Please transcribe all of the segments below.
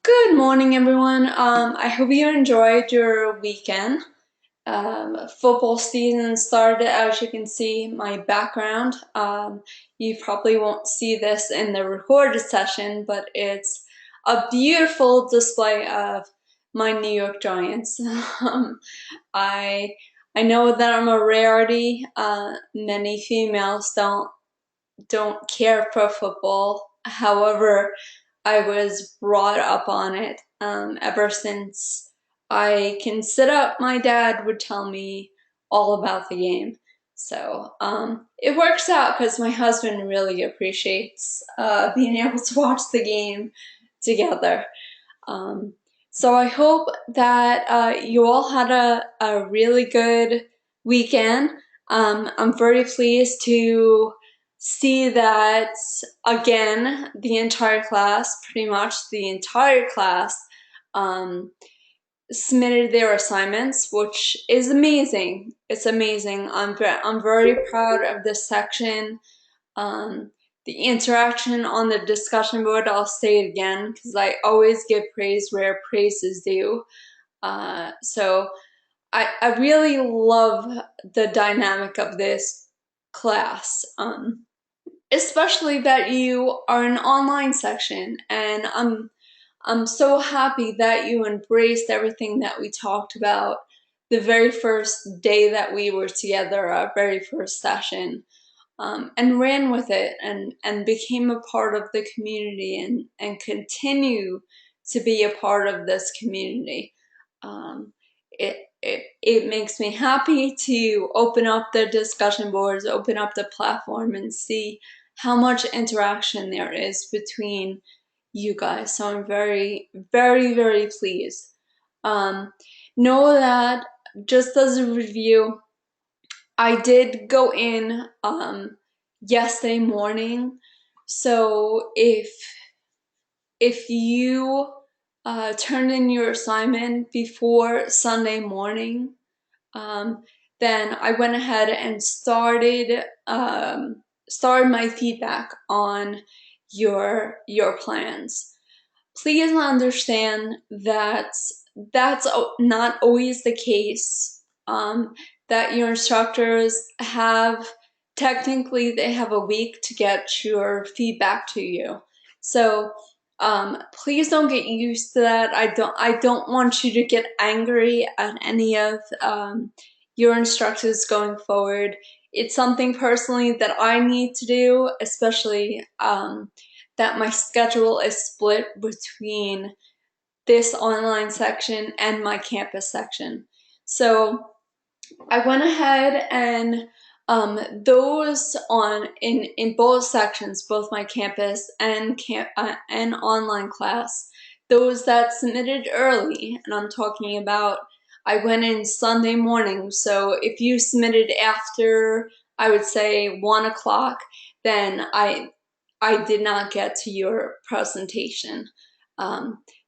Good morning, everyone. I hope you enjoyed your weekend. Football season started, as you can see my background. You probably won't see this in the recorded session, but it's a beautiful display of my New York Giants. I know that I'm a rarity. Many females don't care for football. However, I was brought up on it ever since I can sit up. My dad would tell me all about the game. So it works out because my husband really appreciates being able to watch the game together. So I hope that you all had a really good weekend. I'm very pleased to see that, again, the entire class, pretty much the entire class, submitted their assignments, which is amazing. It's amazing. I'm very proud of this section. The interaction on the discussion board, I'll say it again because I always give praise where praise is due. So I really love the dynamic of this class, especially that you are an online section, and I'm so happy that you embraced everything that we talked about the very first day that we were together, our very first session. And ran with it and became a part of the community and continue to be a part of this community. It makes me happy to open up the discussion boards, open up the platform, and see how much interaction there is between you guys. So I'm very, very, very pleased. Know that, just as a review, I did go in yesterday morning, so if you turned in your assignment before Sunday morning, then I went ahead and started my feedback on your plans. Please understand that that's not always the case. That your instructors technically they have a week to get your feedback to you. So please don't get used to that. I don't want you to get angry at any of your instructors going forward. It's something personally that I need to do, especially that my schedule is split between this online section and my campus section. So I went ahead and those in both sections, both my campus and online class, those that submitted early, and I'm talking about, I went in Sunday morning. So if you submitted after, I would say 1 o'clock, then I did not get to your presentation.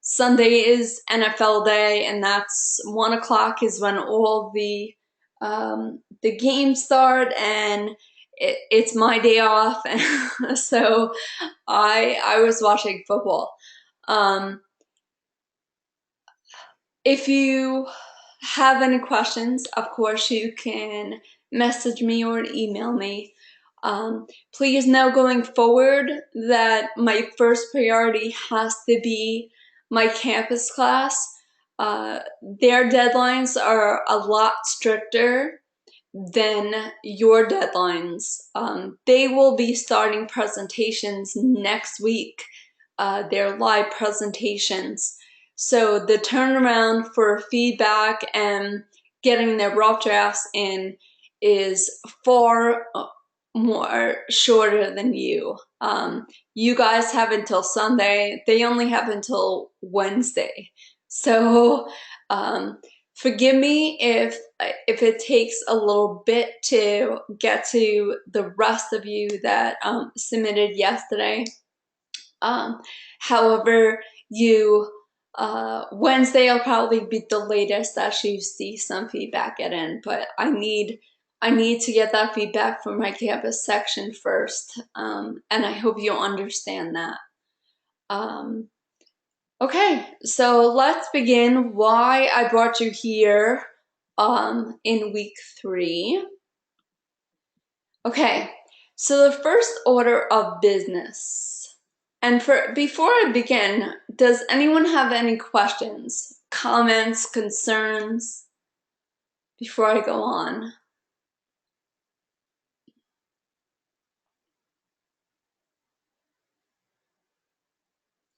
Sunday is NFL day, and that's 1 o'clock is when all the games start, and it's my day off, so I was watching football. If you have any questions, of course you can message me or email me. Please know going forward that my first priority has to be my campus class. Their deadlines are a lot stricter than your deadlines. They will be starting presentations next week, their live presentations. So the turnaround for feedback and getting their rough drafts in is far more shorter than you. You guys have until Sunday. They only have until Wednesday. So forgive me if it takes a little bit to get to the rest of you that submitted yesterday. However, Wednesday will probably be the latest that you see some feedback get in, but I need to get that feedback from my campus section first, and I hope you'll understand that. Okay, so let's begin why I brought you here in week 3. Okay, so the first order of business. And before I begin, does anyone have any questions, comments, concerns before I go on?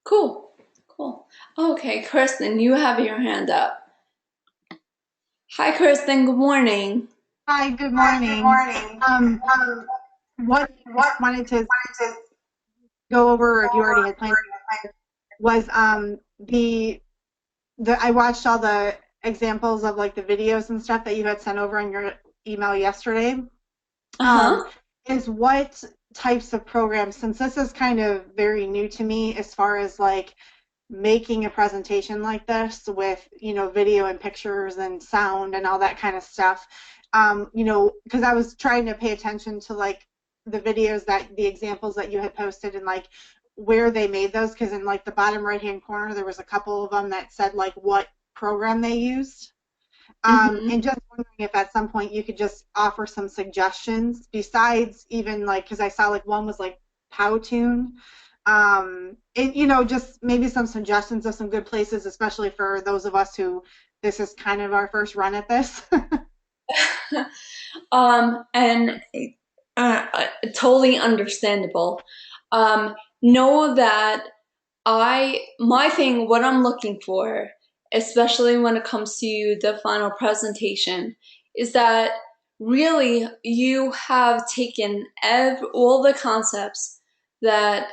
Cool, cool. Okay, Kristen, you have your hand up. Hi, Kristen, good morning. Hi, good Hi, good morning. morning. What I What wanted to I wanted to go over, if go you over already had planned, was the I watched all the examples of like the videos and stuff that you had sent over in your email yesterday. Um, Uh-huh. is what types of programs, since this is kind of very new to me as far as like making a presentation like this with, video and pictures and sound and all that kind of stuff. Because I was trying to pay attention to like the examples that you had posted and like where they made those, because in like the bottom right hand corner there was a couple of them that said like what program they used. Mm-hmm. And just wondering if at some point you could just offer some suggestions besides even like, because I saw like one was like Powtoon, and just maybe some suggestions of some good places, especially for those of us who this is kind of our first run at this. And totally understandable. Know that my thing, what I'm looking for, especially when it comes to the final presentation, is that really you have taken all the concepts that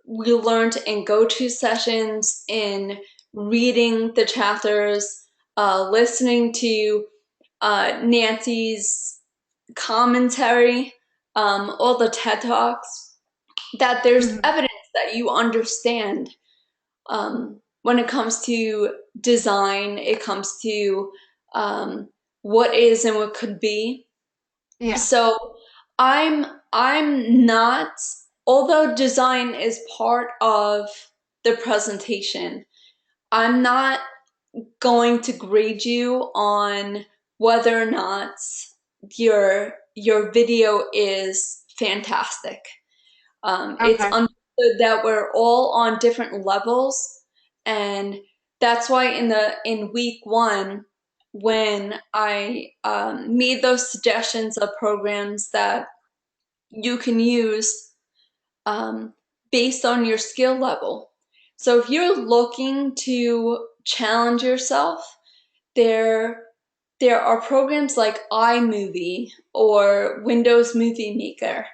we learned in go-to sessions, in reading the chapters, listening to Nancy's commentary, all the TED Talks, that there's Mhm. evidence that you understand when it comes to design, it comes to what is and what could be. Yeah. So I'm not, although design is part of the presentation, I'm not going to grade you on whether or not your video is fantastic. It's Okay. understood that we're all on different levels, and that's why in week 1, when I made those suggestions of programs that you can use um, based on your skill level. So if you're looking to challenge yourself, there there are programs like iMovie or Windows Movie Maker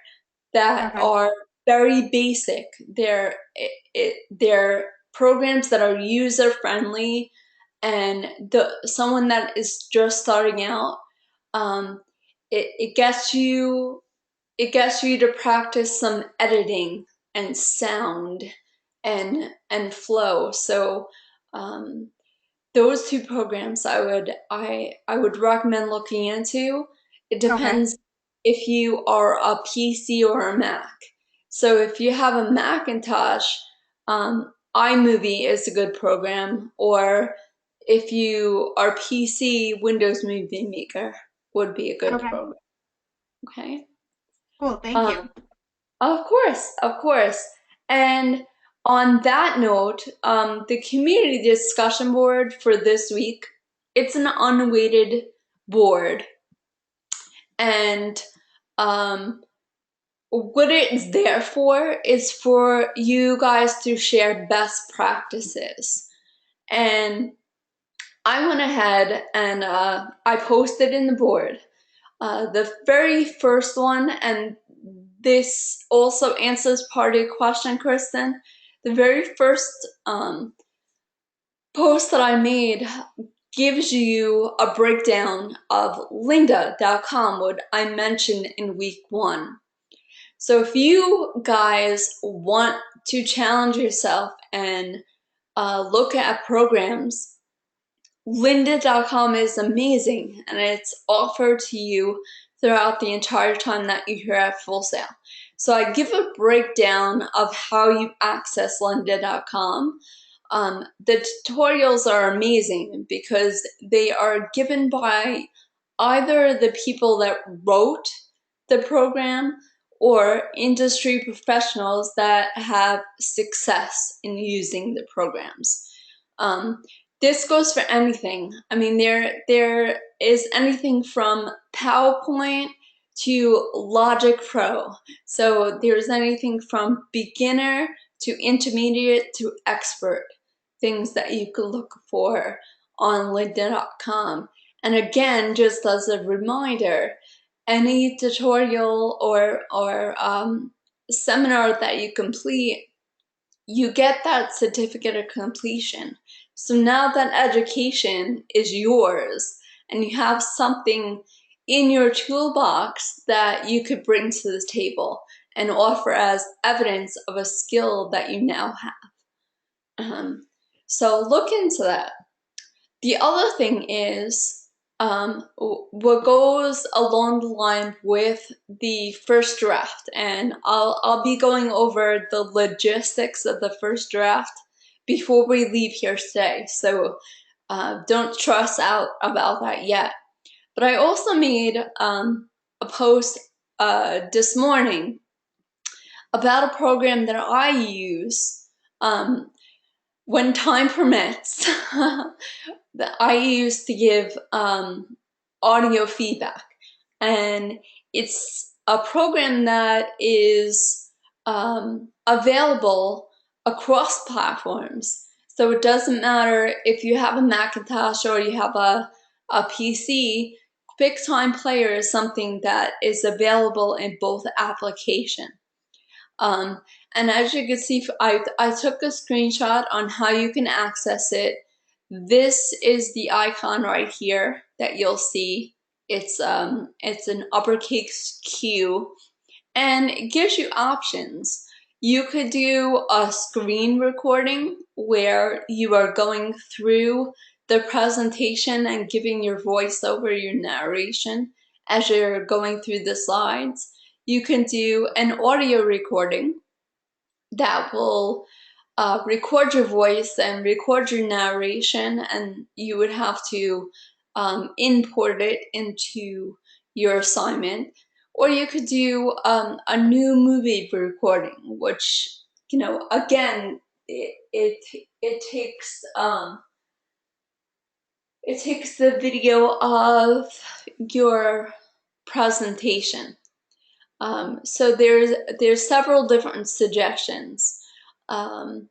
that Okay. are very basic. They're programs that are user friendly, and someone that is just starting out, um, it gets you to practice some editing and sound and flow. So um, those two programs I would recommend looking into. It Okay. depends if you are a PC or a Mac. So if you have a Macintosh, iMovie is a good program, or if you are PC, Windows Movie Maker would be a good Okay. program. Okay. Cool. Thank Um, you. of course, of course. And on that note, the community discussion board for this week, it's an unweighted board. And um, what it's there for is for you guys to share best practices. And I went ahead and I posted in the board. The very first one, and this also answers part of your question, Kristen. The very first post that I made gives you a breakdown of lynda.com, what I mentioned in week 1. So if you guys want to challenge yourself and look at programs, lynda.com is amazing, and it's offered to you throughout the entire time that you're here at Full Sail. So I give a breakdown of how you access lynda.com. The tutorials are amazing because they are given by either the people that wrote the program or industry professionals that have success in using the programs. This goes for anything. I mean, there is anything from PowerPoint to Logic Pro. So there's anything from beginner to intermediate to expert, things that you could look for on lynda.com. And again, just as a reminder, any tutorial or seminar that you complete, you get that certificate of completion. So now that education is yours and you have something in your toolbox that you could bring to the table and offer as evidence of a skill that you now have. So look into that. The other thing is what goes along the line with the first draft, and I'll be going over the logistics of the first draft before we leave here today. So don't stress out about that yet. But I also made a post this morning about a program that I use when time permits. That I use to give audio feedback, and it's a program that is available across platforms. So it doesn't matter if you have a Macintosh or you have a PC. QuickTime Player is something that is available in both applications. And as you can see, I took a screenshot on how you can access it. This is the icon right here that you'll see. It's an uppercase Q, and it gives you options. You could do a screen recording where you are going through the presentation and giving your voiceover, your narration as you're going through the slides. You can do an audio recording that will record your voice and record your narration, and you would have to import it into your assignment. Or you could do a new movie recording, which, you know, again, it takes the video of your presentation. So there's several different suggestions. And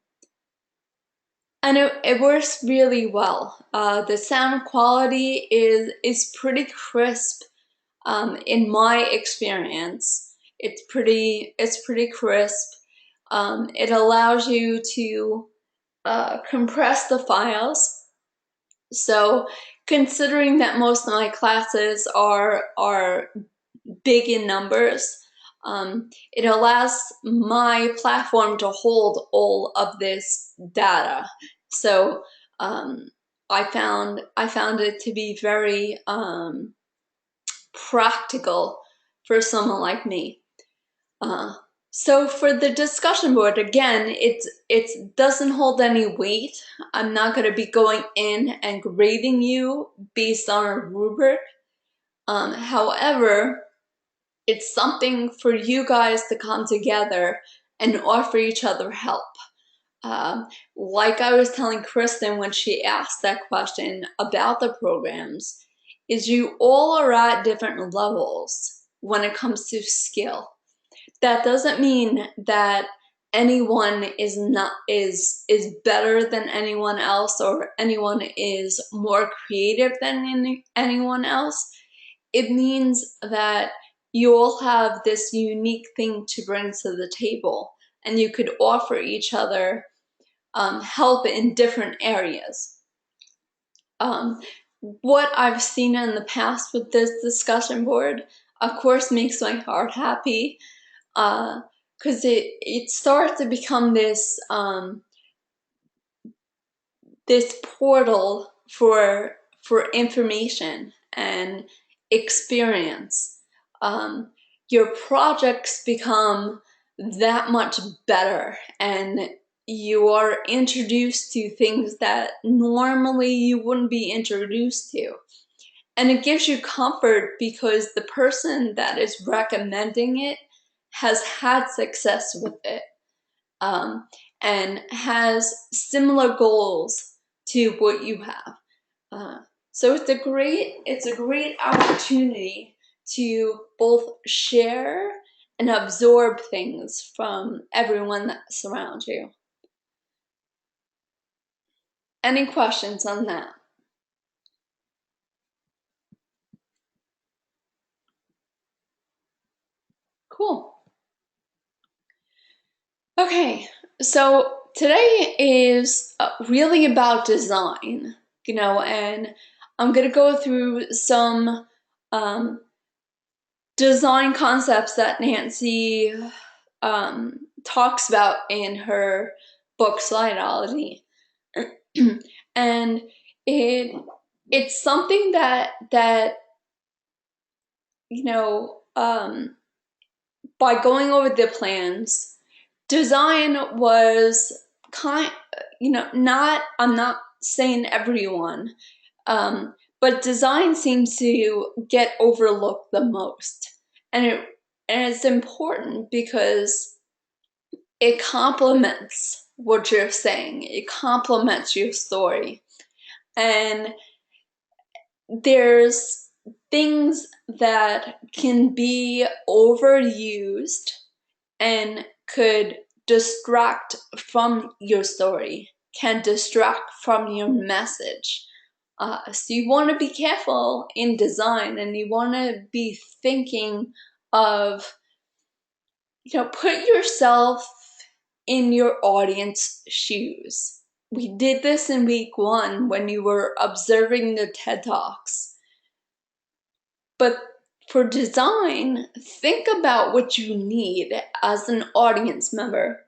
it works really well. The sound quality is pretty crisp. In my experience, it's pretty crisp. It allows you to compress the files. So considering that most of my classes are big in numbers, it allows my platform to hold all of this data. So I found it to be very practical for someone like me. So for the discussion board, again, it doesn't hold any weight. I'm not going to be going in and grading you based on a rubric. However, it's something for you guys to come together and offer each other help. Like I was telling Kristen when she asked that question about the programs, is you all are at different levels when it comes to skill. That doesn't mean that anyone is better than anyone else, or anyone is more creative than anyone else. It means that you all have this unique thing to bring to the table, and you could offer each other help in different areas. What I've seen in the past with this discussion board, of course, makes my heart happy, because it starts to become this this portal for information and experience. your projects become that much better, and you are introduced to things that normally you wouldn't be introduced to. And it gives you comfort because the person that is recommending it has had success with it, and has similar goals to what you have. So it's a great opportunity to both share and absorb things from everyone that surrounds you. Any questions on that? Cool. Okay, so today is really about design, and I'm gonna go through some design concepts that Nancy talks about in her book Slideology. And it's something that by going over the plans, design was not, I'm not saying everyone, but design seems to get overlooked the most. And it's important because it complements what you're saying. It complements your story. And there's things that can be overused and could distract from your story, can distract from your message. So you want to be careful in design, and you want to be thinking of, put yourself in your audience shoes. We did this in week 1 when you were observing the TED Talks. But for design, think about what you need as an audience member.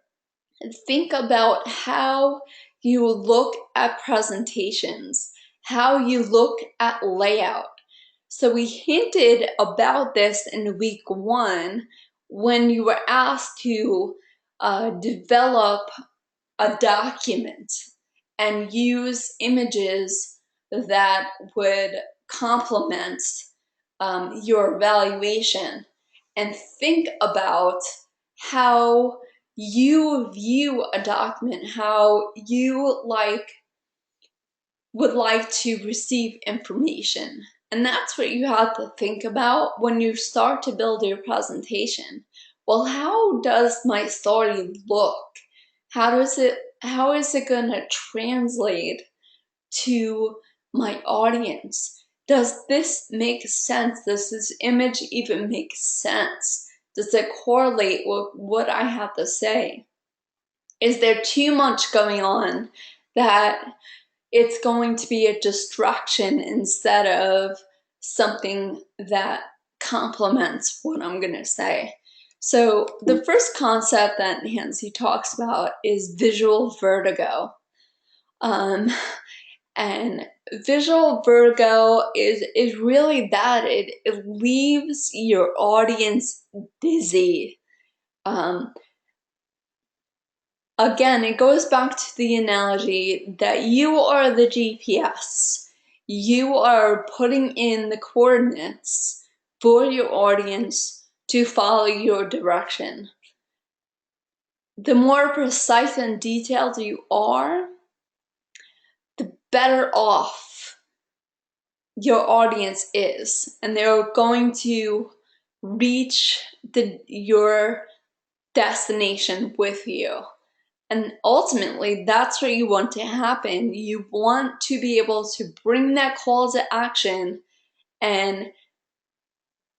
Think about how you look at presentations, how you look at layout. So we hinted about this in week 1 when you were asked to develop a document and use images that would complement your evaluation, and think about how you view a document, how you would like to receive information. And that's what you have to think about when you start to build your presentation. Well, how does my story look? How is it going to translate to my audience? Does this make sense? Does this image even make sense? Does it correlate with what I have to say? Is there too much going on that it's going to be a distraction instead of something that complements what I'm going to say? So the first concept that Nancy talks about is visual vertigo. And visual vertigo is really that. It leaves your audience dizzy. Again, it goes back to the analogy that you are the GPS. You are putting in the coordinates for your audience to follow your direction. The more precise and detailed you are, the better off your audience is, and they're going to reach your destination with you. And ultimately, that's what you want to happen. You want to be able to bring that call to action and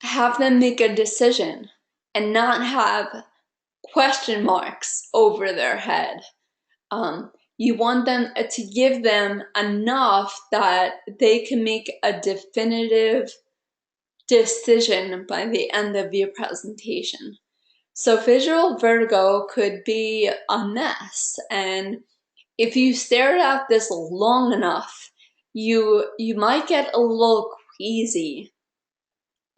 have them make a decision and not have question marks over their head. You want them to give them enough that they can make a definitive decision by the end of your presentation. So visual vertigo could be a mess, and if you stare at this long enough, you might get a little queasy.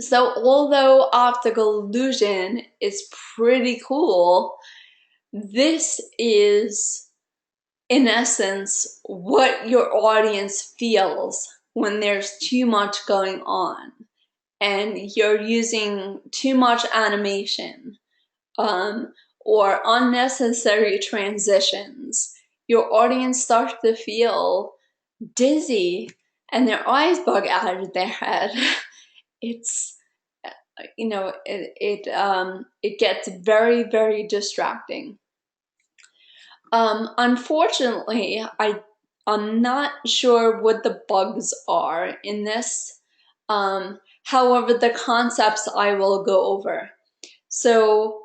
So although optical illusion is pretty cool, this is, in essence, what your audience feels when there's too much going on and you're using too much animation, or unnecessary transitions. Your audience starts to feel dizzy and their eyes bug out of their head. It's, it gets very, very distracting. Unfortunately, I'm not sure what the bugs are in this. However, the concepts I will go over. So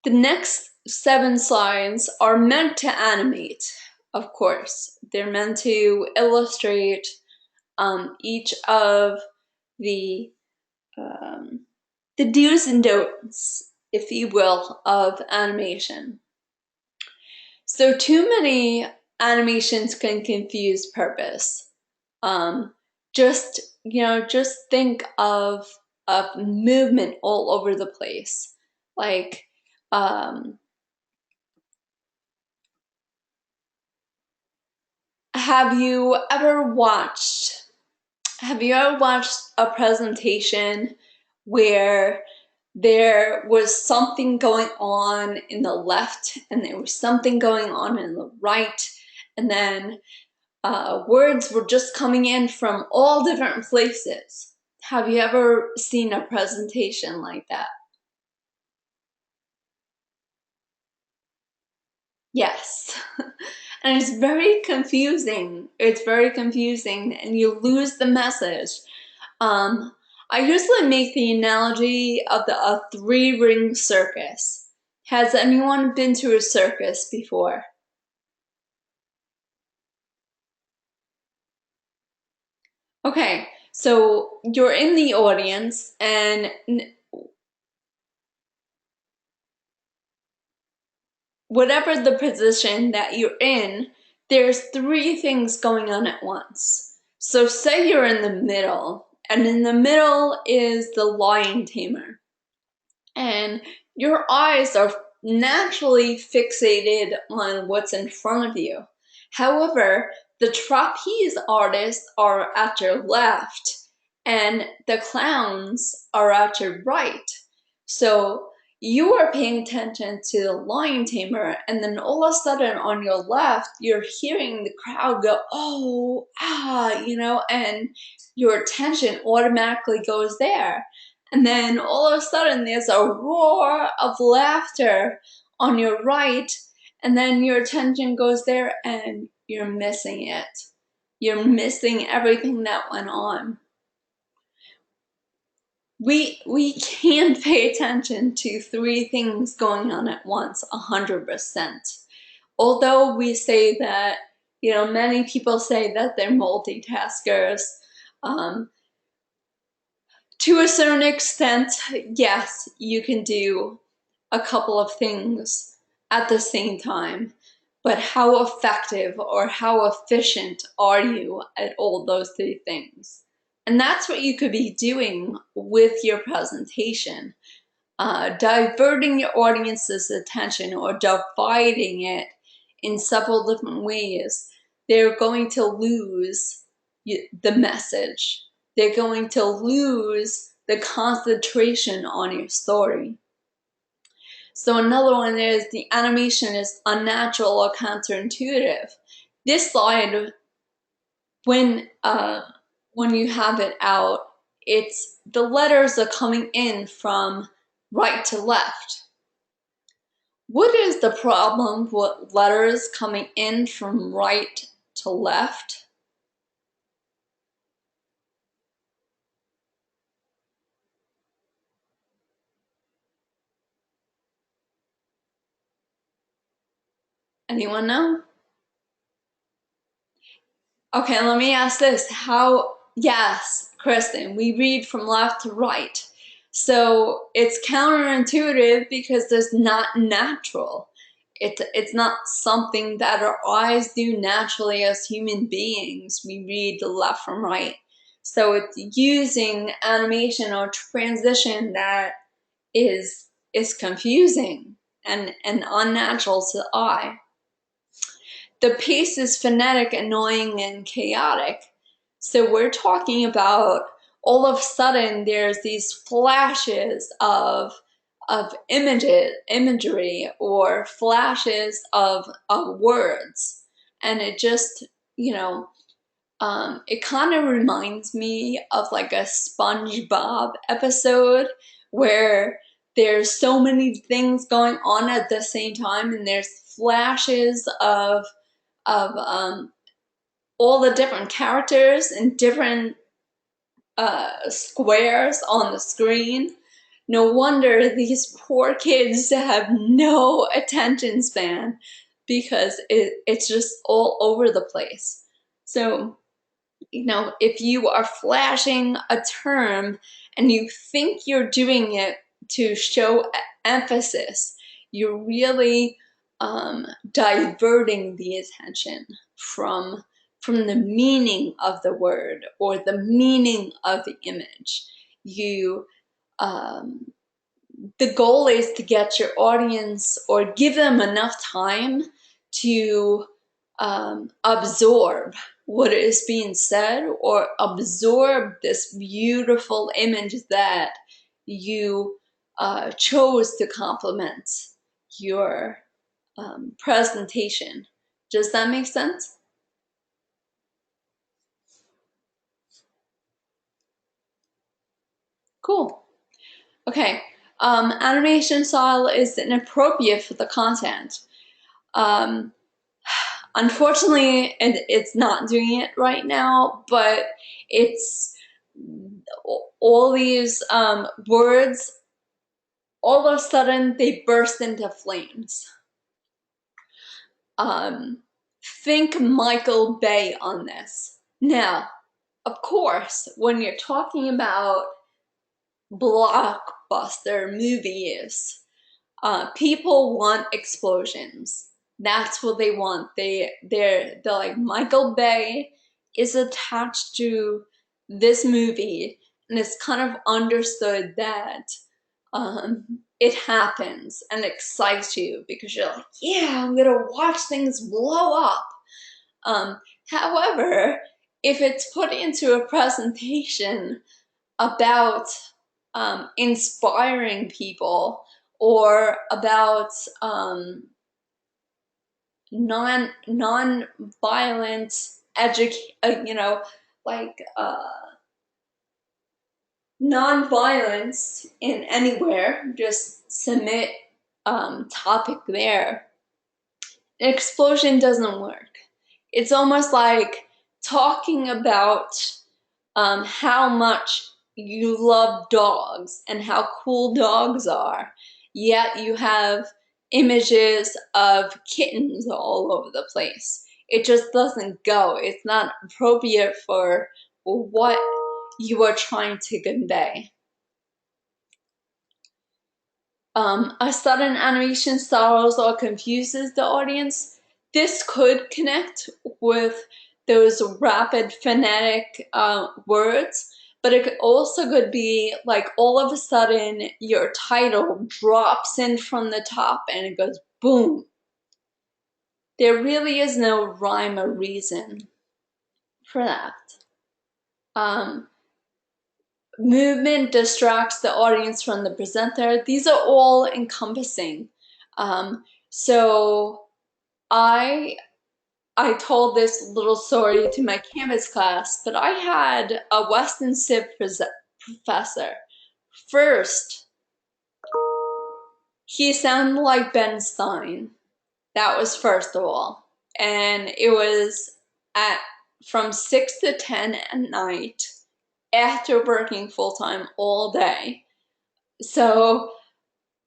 the next 7 slides are meant to animate, of course. They're meant to illustrate each of the do's and don'ts, if you will, of animation. So too many animations can confuse purpose. Just think of movement all over the place. Like, have you ever watched a presentation where there was something going on in the left and there was something going on in the right, and then words were just coming in from all different places? Have you ever seen a presentation like that? Yes. And it's very confusing. It's very confusing, and you lose the message. I usually make the analogy of a 3-ring circus. Has anyone been to a circus before? Okay, so you're in the audience, and whatever the position that you're in, there's 3 things going on at once. So say you're in the middle, and in the middle is the lion tamer, and your eyes are naturally fixated on what's in front of you. However, the trapeze artists are at your left and the clowns are at your right. So you are paying attention to the lion tamer, and then all of a sudden on your left, you're hearing the crowd go, oh, ah, and your attention automatically goes there. And then all of a sudden there's a roar of laughter on your right, and then your attention goes there and you're missing it. You're missing everything that went on. We can't pay attention to 3 things going on at once 100%. Although we say that, many people say that they're multitaskers. To a certain extent, yes, you can do a couple of things at the same time, but how effective or how efficient are you at all those 3 things? And that's what you could be doing with your presentation, diverting your audience's attention or dividing it in several different ways. They're going to lose the message. They're going to lose the concentration on your story. So another one is the animation is unnatural or counterintuitive. This slide, when you have it out, it's the letters are coming in from right to left. What is the problem with letters coming in from right to left? Anyone know? Okay, let me ask this. Yes, Kristen, we read from left to right. So it's counterintuitive because it's not natural. It's not something that our eyes do naturally as human beings. We read the left from right. So it's using animation or transition that is confusing and unnatural to the eye. The pace is frenetic, annoying, and chaotic. So we're talking about all of a sudden there's these flashes of imagery or flashes of words, and it just, it kind of reminds me of like a SpongeBob episode where there's so many things going on at the same time, and there's flashes of all the different characters and different squares on the screen. No wonder these poor kids have no attention span, because it's just all over the place. So, if you are flashing a term and you think you're doing it to show emphasis, you're really diverting the attention from the meaning of the word or the meaning of the image. The goal is to get your audience or give them enough time to absorb what is being said or absorb this beautiful image that you chose to complement your presentation. Does that make sense? Cool. Okay. Animation style is inappropriate for the content. Unfortunately, it's not doing it right now, but it's all these words, all of a sudden they burst into flames. Think Michael Bay on this. Now, of course, when you're talking about blockbuster movies, people want explosions. That's what they want. They're like, Michael Bay is attached to this movie, and it's kind of understood that it happens and excites you because you're like, yeah, I'm gonna watch things blow up. However, if it's put into a presentation about inspiring people or about non-violent non-violence in anywhere, just submit topic there. An explosion doesn't work. It's almost like talking about how much you love dogs and how cool dogs are, yet you have images of kittens all over the place. It just doesn't go. It's not appropriate for what you are trying to convey. A sudden animation startles or confuses the audience. This could connect with those rapid phonetic words, but it also could be like all of a sudden your title drops in from the top and it goes boom. There really is no rhyme or reason for that. Movement distracts the audience from the presenter. These are all encompassing. So I told this little story to my Canvas class, but I had a Western Civ professor. First, he sounded like Ben Stein. That was first of all. And it was from 6 to 10 at night after working full-time all day. So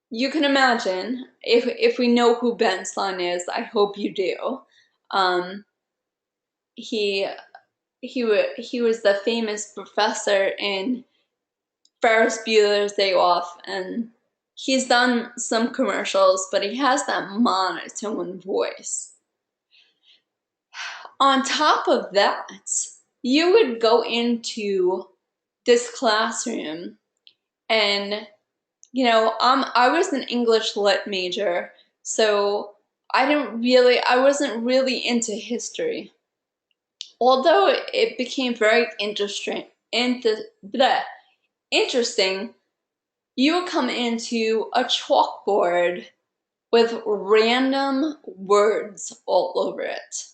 you can imagine, if we know who Ben Stein is, I hope you do. He was the famous professor in Ferris Bueller's Day Off, and he's done some commercials, but he has that monotone voice. On top of that, you would go into this classroom and, I was an English lit major, so I wasn't really into history. Although it became very interesting, you would come into a chalkboard with random words all over it.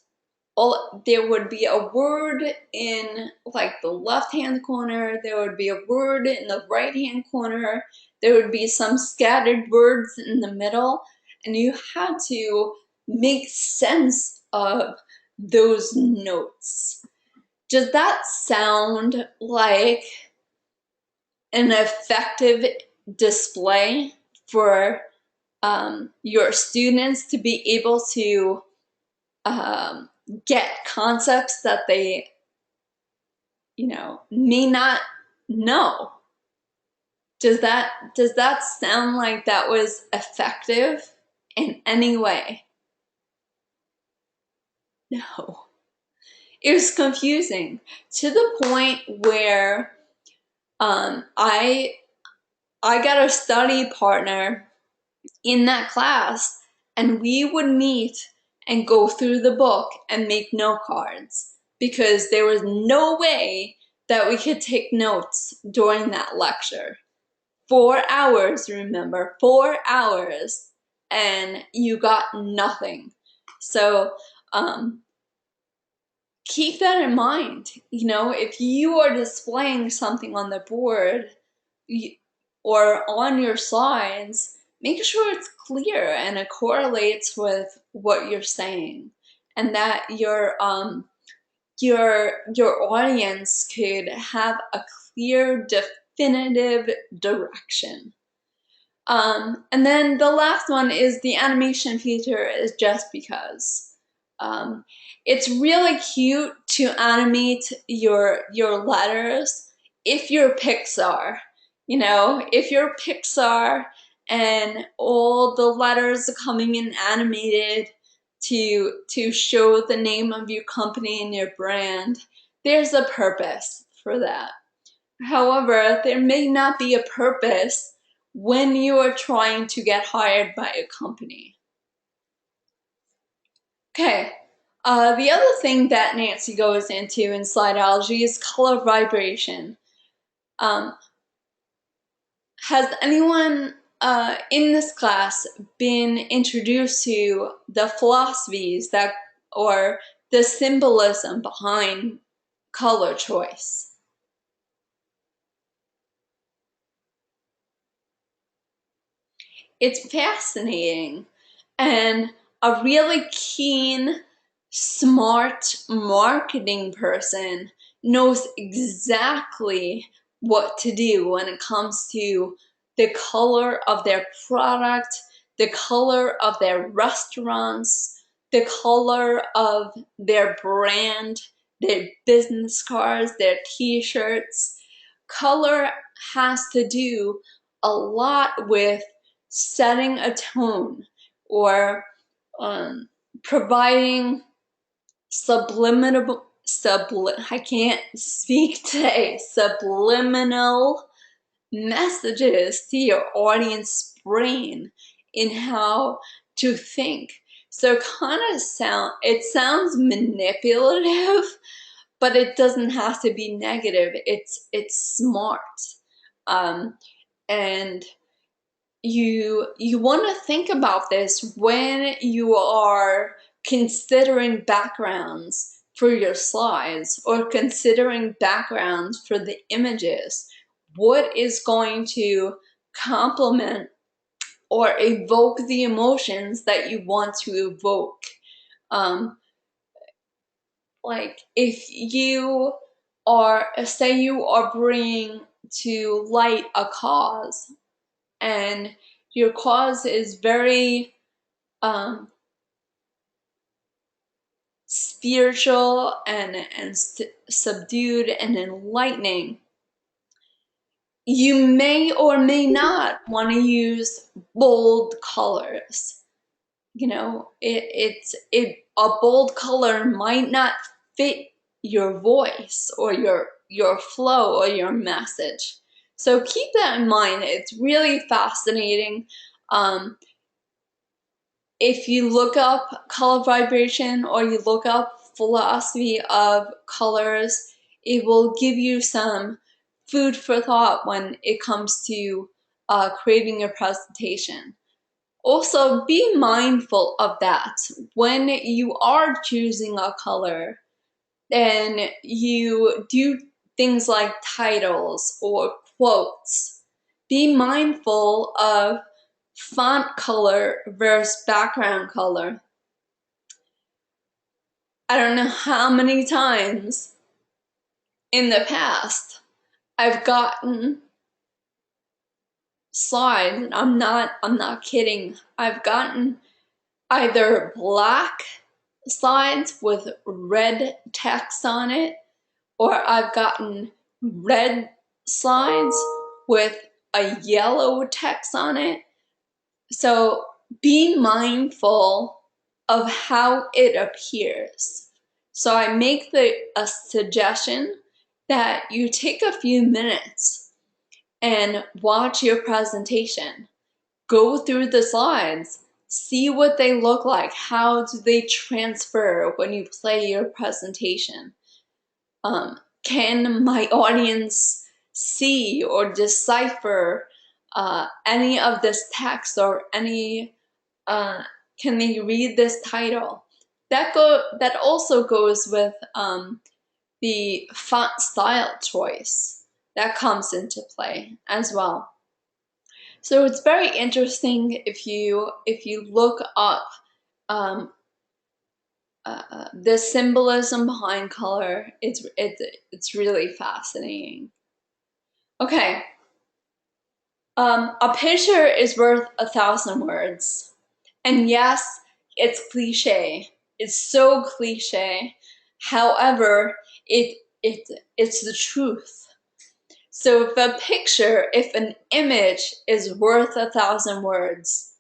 There would be a word in like the left hand corner, there would be a word in the right hand corner, there would be some scattered words in the middle, and you had to make sense of those notes. Does that sound like an effective display for your students to be able to get concepts that they, may not know? Does that sound like that was effective in any way? No. It was confusing to the point where I got a study partner in that class, and we would meet and go through the book and make note cards because there was no way that we could take notes during that lecture. 4 hours, remember, 4 hours, and you got nothing. So keep that in mind. If you are displaying something on the board or on your slides, make sure it's clear and it correlates with what you're saying, and that your audience could have a clear, definitive direction. And then the last one is the animation feature is just because. It's really cute to animate your letters if you're Pixar. If you're Pixar and all the letters are coming in animated to show the name of your company and your brand, there's a purpose for that. However, there may not be a purpose when you are trying to get hired by a company. Okay, the other thing that Nancy goes into in slideology is color vibration. Has anyone in this class been introduced to the philosophies or the symbolism behind color choice? It's fascinating, and a really keen, smart marketing person knows exactly what to do when it comes to the color of their product, the color of their restaurants, the color of their brand, their business cards, their t-shirts. Color has to do a lot with setting a tone or providing I can't speak today, subliminal messages to your audience brain in how to think. So it sounds manipulative, but it doesn't have to be negative. It's smart. And you want to think about this when you are considering backgrounds for your slides or considering backgrounds for the images. What is going to complement or evoke the emotions that you want to evoke? Like if you are, say you are bringing to light a cause, and your cause is very spiritual and subdued and enlightening, you may or may not want to use bold colors. A bold color might not fit your voice or your flow or your message. So keep that in mind. It's really fascinating. If you look up color vibration or you look up philosophy of colors, it will give you some food for thought when it comes to creating a presentation. Also, be mindful of that. When you are choosing a color and you do things like titles or quotes, be mindful of font color versus background color. I don't know how many times in the past I've gotten slides, and I'm not kidding. I've gotten either black slides with red text on it, or I've gotten red slides with a yellow text on it. So be mindful of how it appears. So I make a suggestion that you take a few minutes and watch your presentation. Go through the slides, see what they look like, how do they transfer when you play your presentation. Can my audience see or decipher any of this text, or any can they read this title? That also goes with the font style choice that comes into play as well. So it's very interesting if you look up the symbolism behind color. It's really fascinating. Okay, a picture is worth 1,000 words, and yes, it's cliche. It's so cliche. However, it's the truth. So if an image is worth 1,000 words,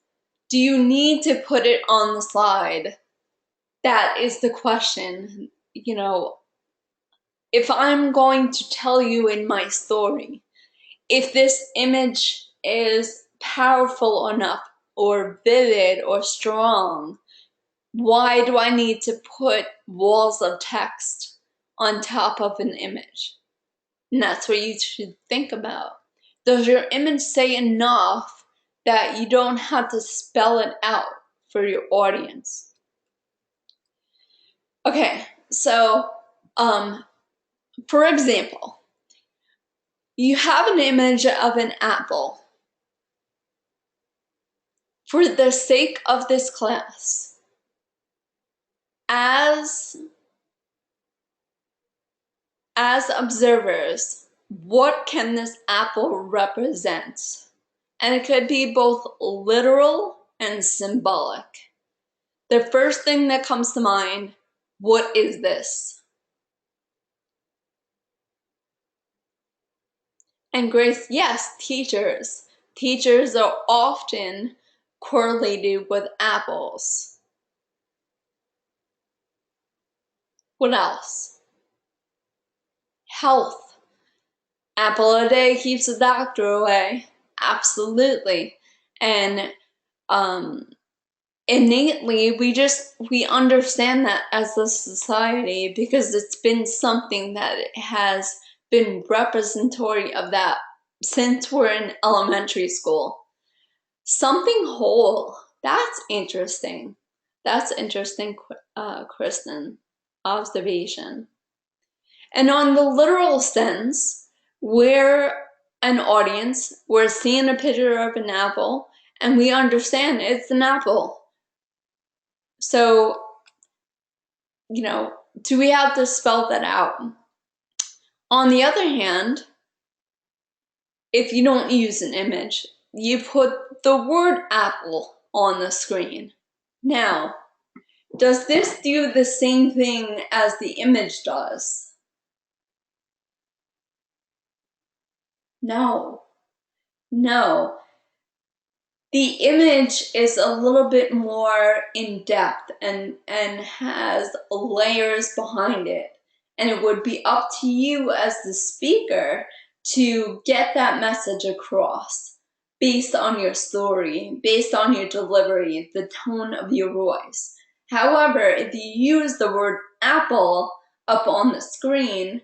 do you need to put it on the slide? That is the question. You know, if I'm going to tell you in my story, if this image is powerful enough or vivid or strong, why do I need to put walls of text on top of an image? And that's what you should think about. Does your image say enough that you don't have to spell it out for your audience? Okay, so for example, you have an image of an apple. For the sake of this class, as observers, what can this apple represent? And it could be both literal and symbolic. The first thing that comes to mind, what is this? And Grace, yes, teachers. Teachers are often correlated with apples. What else? Health. Apple a day keeps the doctor away. Absolutely. And innately, we understand that as a society because it's been something that has been representatory of that since we're in elementary school. Something whole. That's interesting. That's interesting, Kristen. Observation. And on the literal sense, we're an audience, we're seeing a picture of an apple, and we understand it's an apple. So, you know, do we have to spell that out? On the other hand, if you don't use an image, you put the word apple on the screen. Now, does this do the same thing as the image does? No. No. The image is a little bit more in depth and has layers behind it. and it would be up to you as the speaker to get that message across based on your story, based on your delivery, the tone of your voice. However, if you use the word apple up on the screen,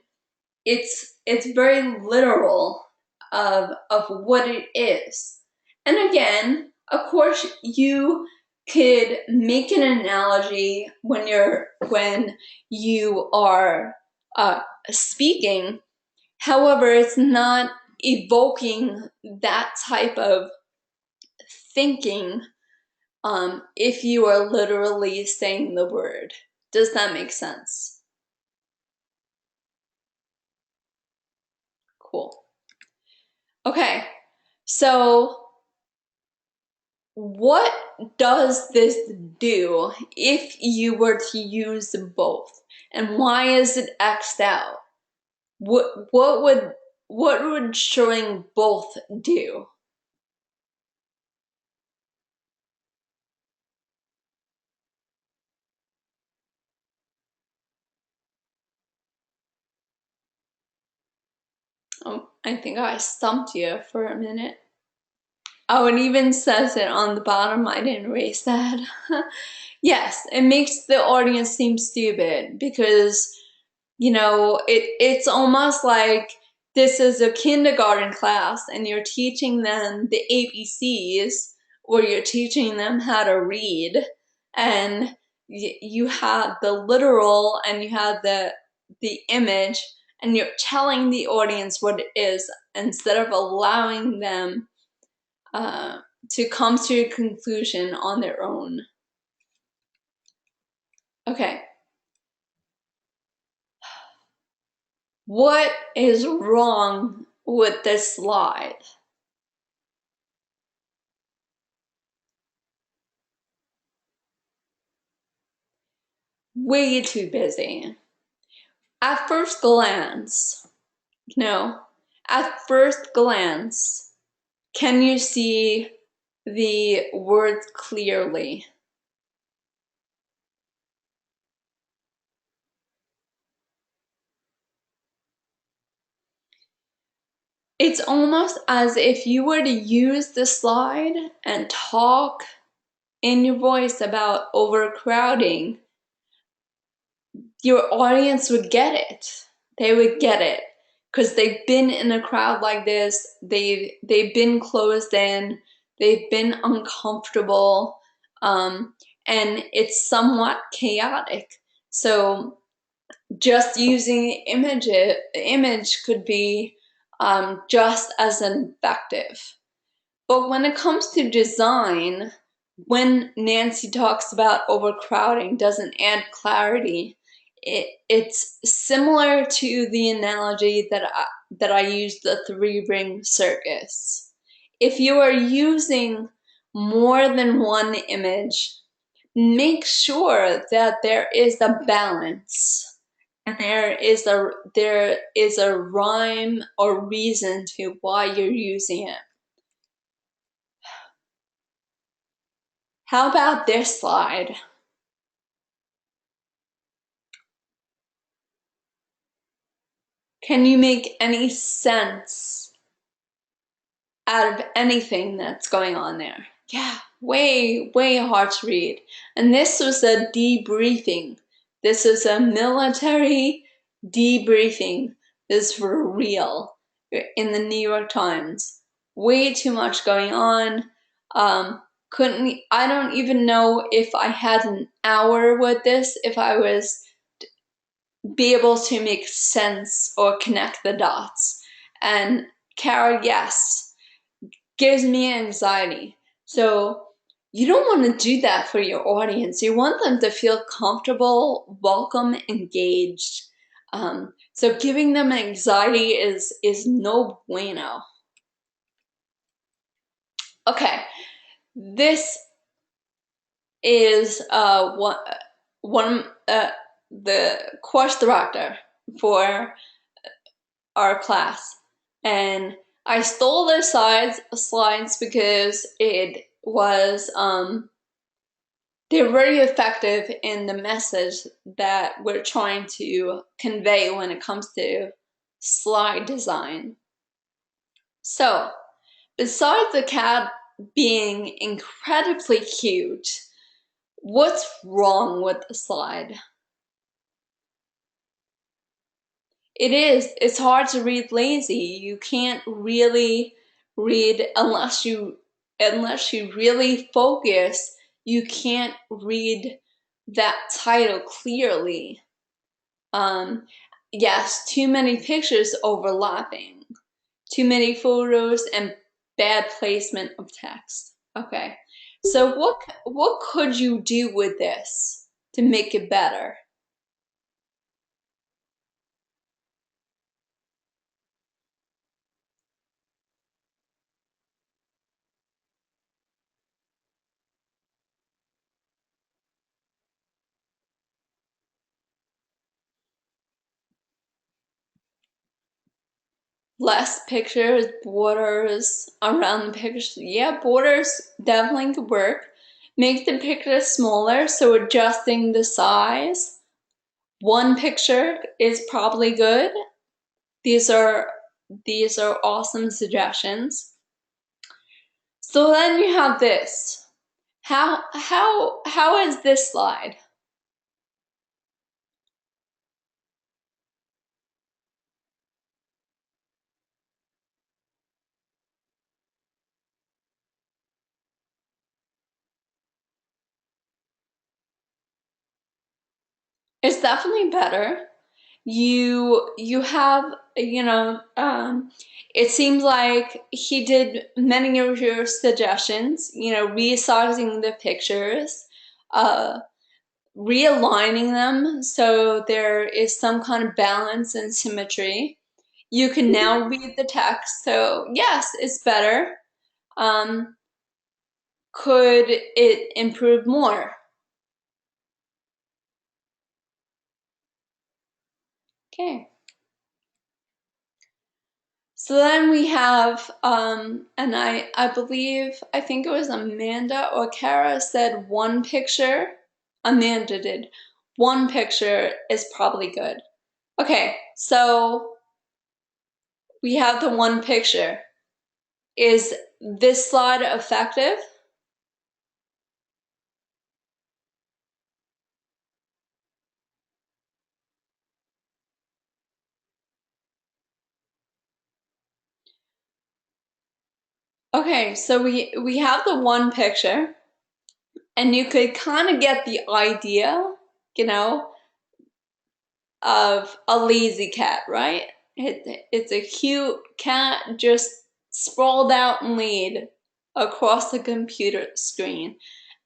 it's very literal of what it is. And again, of course, you could make an analogy when you are speaking. However, it's not evoking that type of thinking if you are literally saying the word. Does that make sense? Cool. Okay, so what does this do if you were to use both? And why is it X'd out? What would showing both do? Oh, I think I stumped you for a minute. Oh, it even says it on the bottom. I didn't erase that. Yes, it makes the audience seem stupid because, you know, it's almost like this is a kindergarten class and you're teaching them the ABCs, or you're teaching them how to read, and you have the literal and you have the image, and you're telling the audience what it is instead of allowing them to come to a conclusion on their own. Okay. What is wrong with this slide? Way too busy. At first glance, no, at first glance, can you see the words clearly? It's almost as if you were to use the slide and talk in your voice about overcrowding, your audience would get it. They would get it because they've been in a crowd like this. They've been closed in. They've been uncomfortable, and it's somewhat chaotic. So just using the image could be just as effective. But when it comes to design, when Nancy talks about overcrowding doesn't add clarity, it's similar to the analogy that I used, the three-ring circus. If you are using more than one image, make sure that there is a balance and there is a rhyme or reason to why you're using it. How about this slide? Can you make any sense out of anything that's going on there? Yeah, way hard to read. And this was a debriefing. This is a military debriefing. This is for real in the New York Times. Way too much going on. I don't even know if I had an hour with this, if I was be able to make sense or connect the dots. And Kara, yes, gives me anxiety. So you don't want to do that for your audience. You want them to feel comfortable, welcome, engaged. So giving them anxiety is no bueno. Okay, this is the course director for our class, and I stole their slides because it was they're very effective in the message that we're trying to convey when it comes to slide design. So, besides the cat being incredibly cute, what's wrong with the slide? It's hard to read lazy. You can't really read unless you really focus. You can't read that title clearly. Yes, too many pictures overlapping, too many photos, and bad placement of text. Okay, so what could you do with this to make it better? Less pictures, borders around the pictures. Yeah, borders definitely could work. Make the picture smaller, so adjusting the size. One picture is probably good. These are awesome suggestions. So then you have this. How is this slide? It's definitely better. You have, it seems like he did many of your suggestions, resizing the pictures, uh, realigning them so there is some kind of balance and symmetry. You can now read the text, so yes, it's better. Could it improve more? Okay. So then we have, and I believe, I think it was Amanda or Kara said one picture. Amanda did. One picture is probably good. Okay, so we have the one picture. Is this slide effective? Okay, so we have the one picture, and you could kind of get the idea, you know, of a lazy cat, right? It's a cute cat just sprawled out and laid across the computer screen.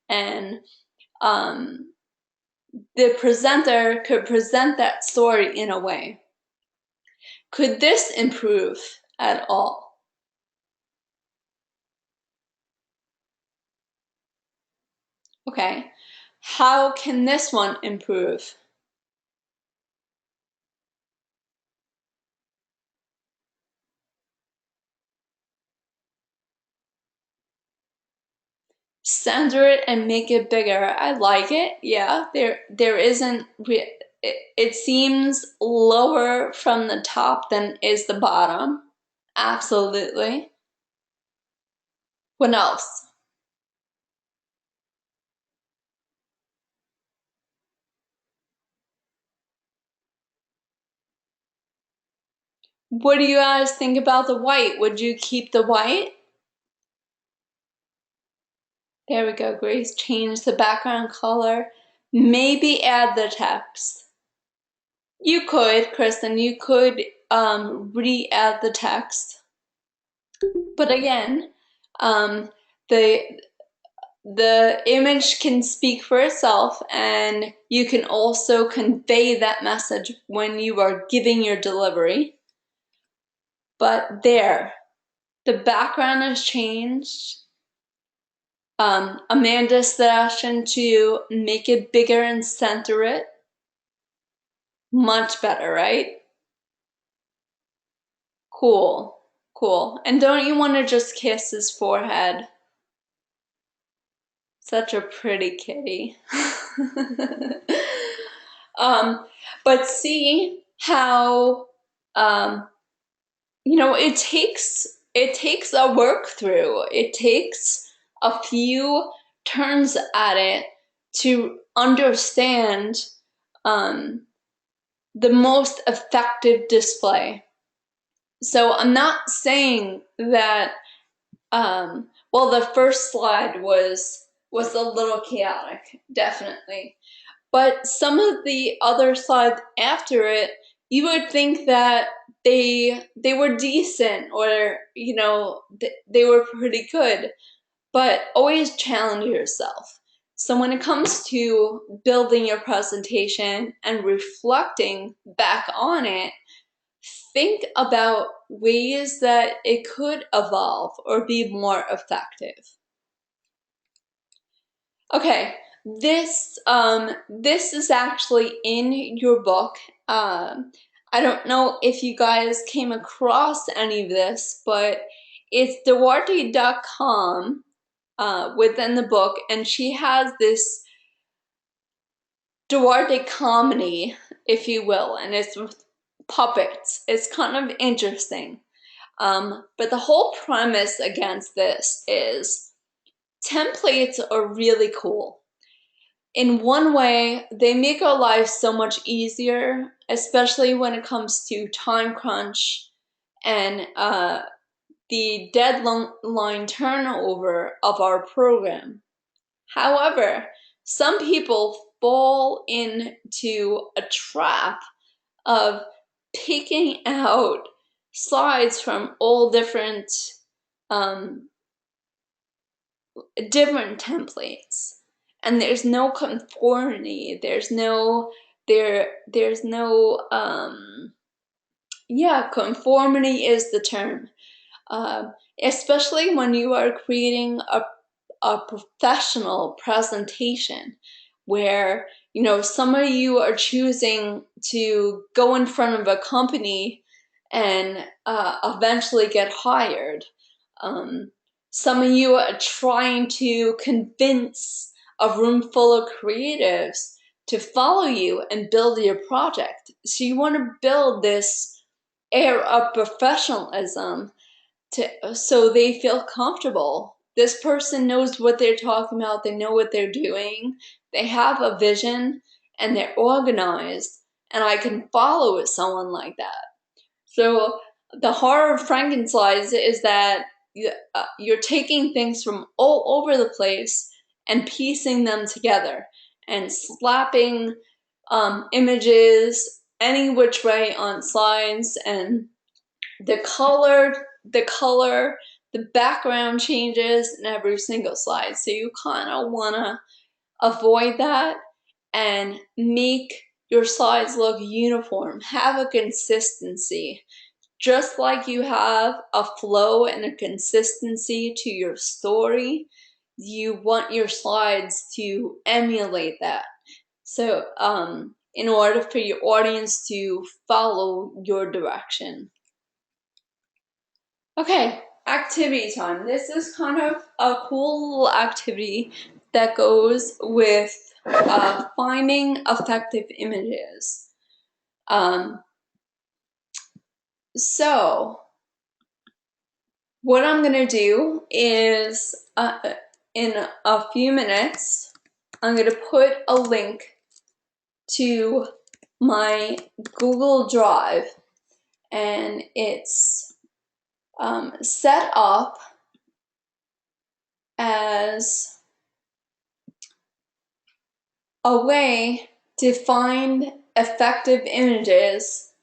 And um, the presenter could present that story in a way. Could this improve at all? Okay. How can this one improve? Center it and make it bigger. I like it. Yeah, there isn't. It seems lower from the top than is the bottom. Absolutely. What else? What do you guys think about the white? Would you keep the white? There we go, Grace. Change the background color. Maybe add the text. You could, Kristen, you could re-add the text. But again, um, the image can speak for itself, and you can also convey that message when you are giving your delivery. But there, the background has changed. Amanda's suggestion to make it bigger and center it. Much better, right? Cool, cool. And don't you want to just kiss his forehead? Such a pretty kitty. But see how, you know, it takes a work through. It takes a few turns at it to understand the most effective display. So I'm not saying that, well, the first slide was a little chaotic, definitely. But some of the other slides after it, you would think that they were decent, or, you know, they were pretty good. But always challenge yourself. So when it comes to building your presentation and reflecting back on it, think about ways that it could evolve or be more effective. Okay, this is actually in your book. I don't know if you guys came across any of this, but it's Duarte.com within the book, and she has this Duarte comedy, if you will, and it's with puppets. It's kind of interesting. But the whole premise against this is templates are really cool. In one way, they make our lives so much easier, especially when it comes to time crunch and the deadline turnover of our program. However, some people fall into a trap of picking out slides from all different templates, and there's no conformity. There's no yeah, conformity is the term. Especially when you are creating a professional presentation where, you know, some of you are choosing to go in front of a company and eventually get hired. Some of you are trying to convince a room full of creatives to follow you and build your project. So you want to build this air of professionalism so they feel comfortable. This person knows what they're talking about. They know what they're doing. They have a vision and they're organized, and I can follow someone like that. So the horror of Frankenstein is that you're taking things from all over the place and piecing them together and slapping images any which way on slides, and the color, the background changes in every single slide. So you kind of want to avoid that and make your slides look uniform. Have a consistency. Just like you have a flow and a consistency to your story, you want your slides to emulate that. So in order for your audience to follow your direction. Okay, activity time. This is kind of a cool little activity that goes with finding effective images. So what I'm gonna do is in a few minutes, I'm gonna put a link to my Google Drive, and it's set up as a way to find effective images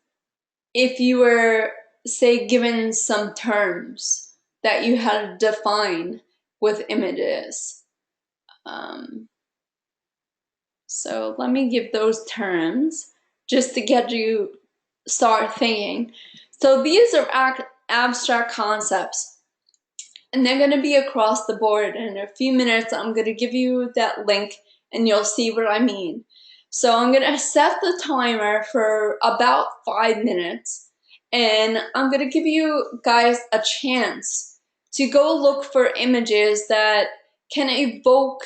if you were, say, given some terms that you had to define with images. So let me give those terms just to get you start thinking. So these are abstract concepts, and they're going to be across the board. In a few minutes, I'm going to give you that link and you'll see what I mean. So I'm going to set the timer for about 5 minutes, and I'm going to give you guys a chance to go look for images that can evoke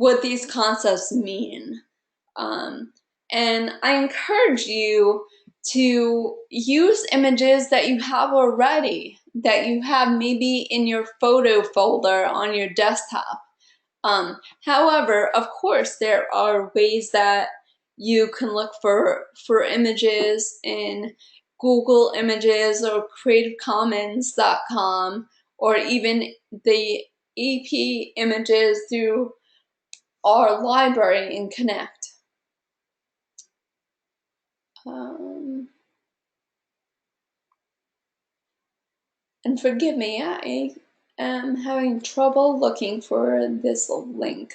what these concepts mean. And I encourage you to use images that you have already, that you have maybe in your photo folder on your desktop. However, of course, there are ways that you can look for images in Google Images or CreativeCommons.com, or even the EP images through our library in Connect. And forgive me, I am having trouble looking for this link.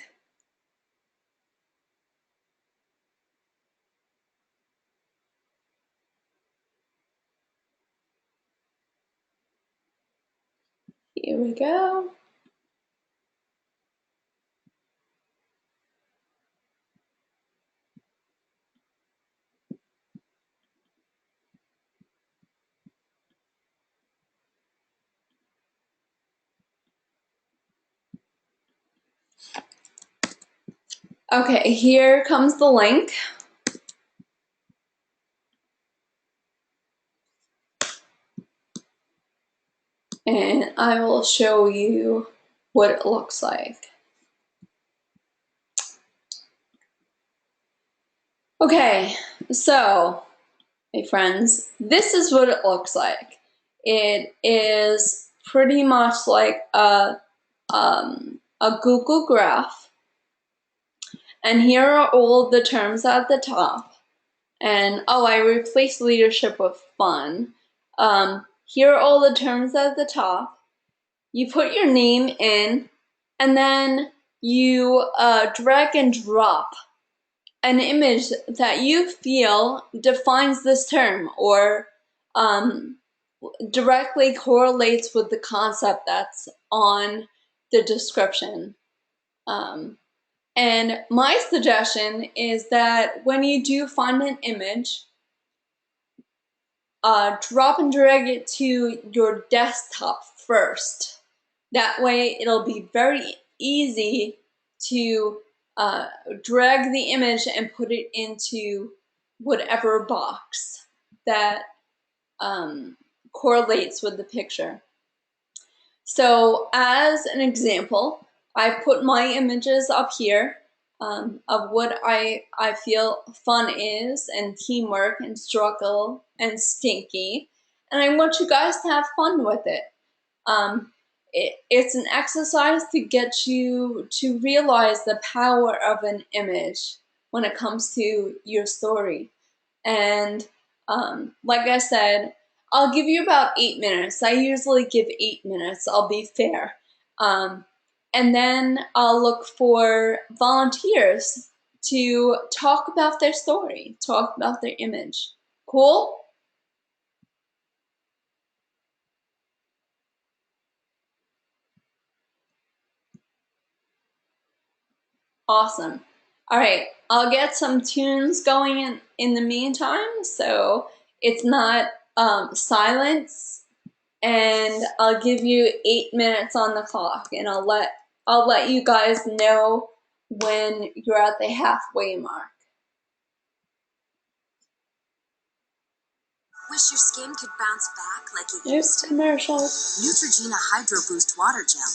Here we go. Okay, here comes the link. And I will show you what it looks like. Okay, so, my friends, this is what it looks like. It is pretty much like a Google graph. And here are all the terms at the top. And oh, I replaced leadership with fun. Here are all the terms at the top. You put your name in, and then you drag and drop an image that you feel defines this term or directly correlates with the concept that's on the description. And my suggestion is that when you do find an image, drop and drag it to your desktop first. That way it'll be very easy to drag the image and put it into whatever box that correlates with the picture. So as an example, I put my images up here of what I feel fun is, and teamwork, and struggle, and stinky. And I want you guys to have fun with it. It's an exercise to get you to realize the power of an image when it comes to your story. And like I said, I'll give you about 8 minutes. I usually give 8 minutes, I'll be fair. And then I'll look for volunteers to talk about their story, talk about their image. Cool? Awesome. All right, I'll get some tunes going in the meantime, so it's not silence. And I'll give you 8 minutes on the clock, and I'll let you guys know when you're at the halfway mark. Wish your skin could bounce back like it There's used to? commercials. Neutrogena Hydro Boost Water Gel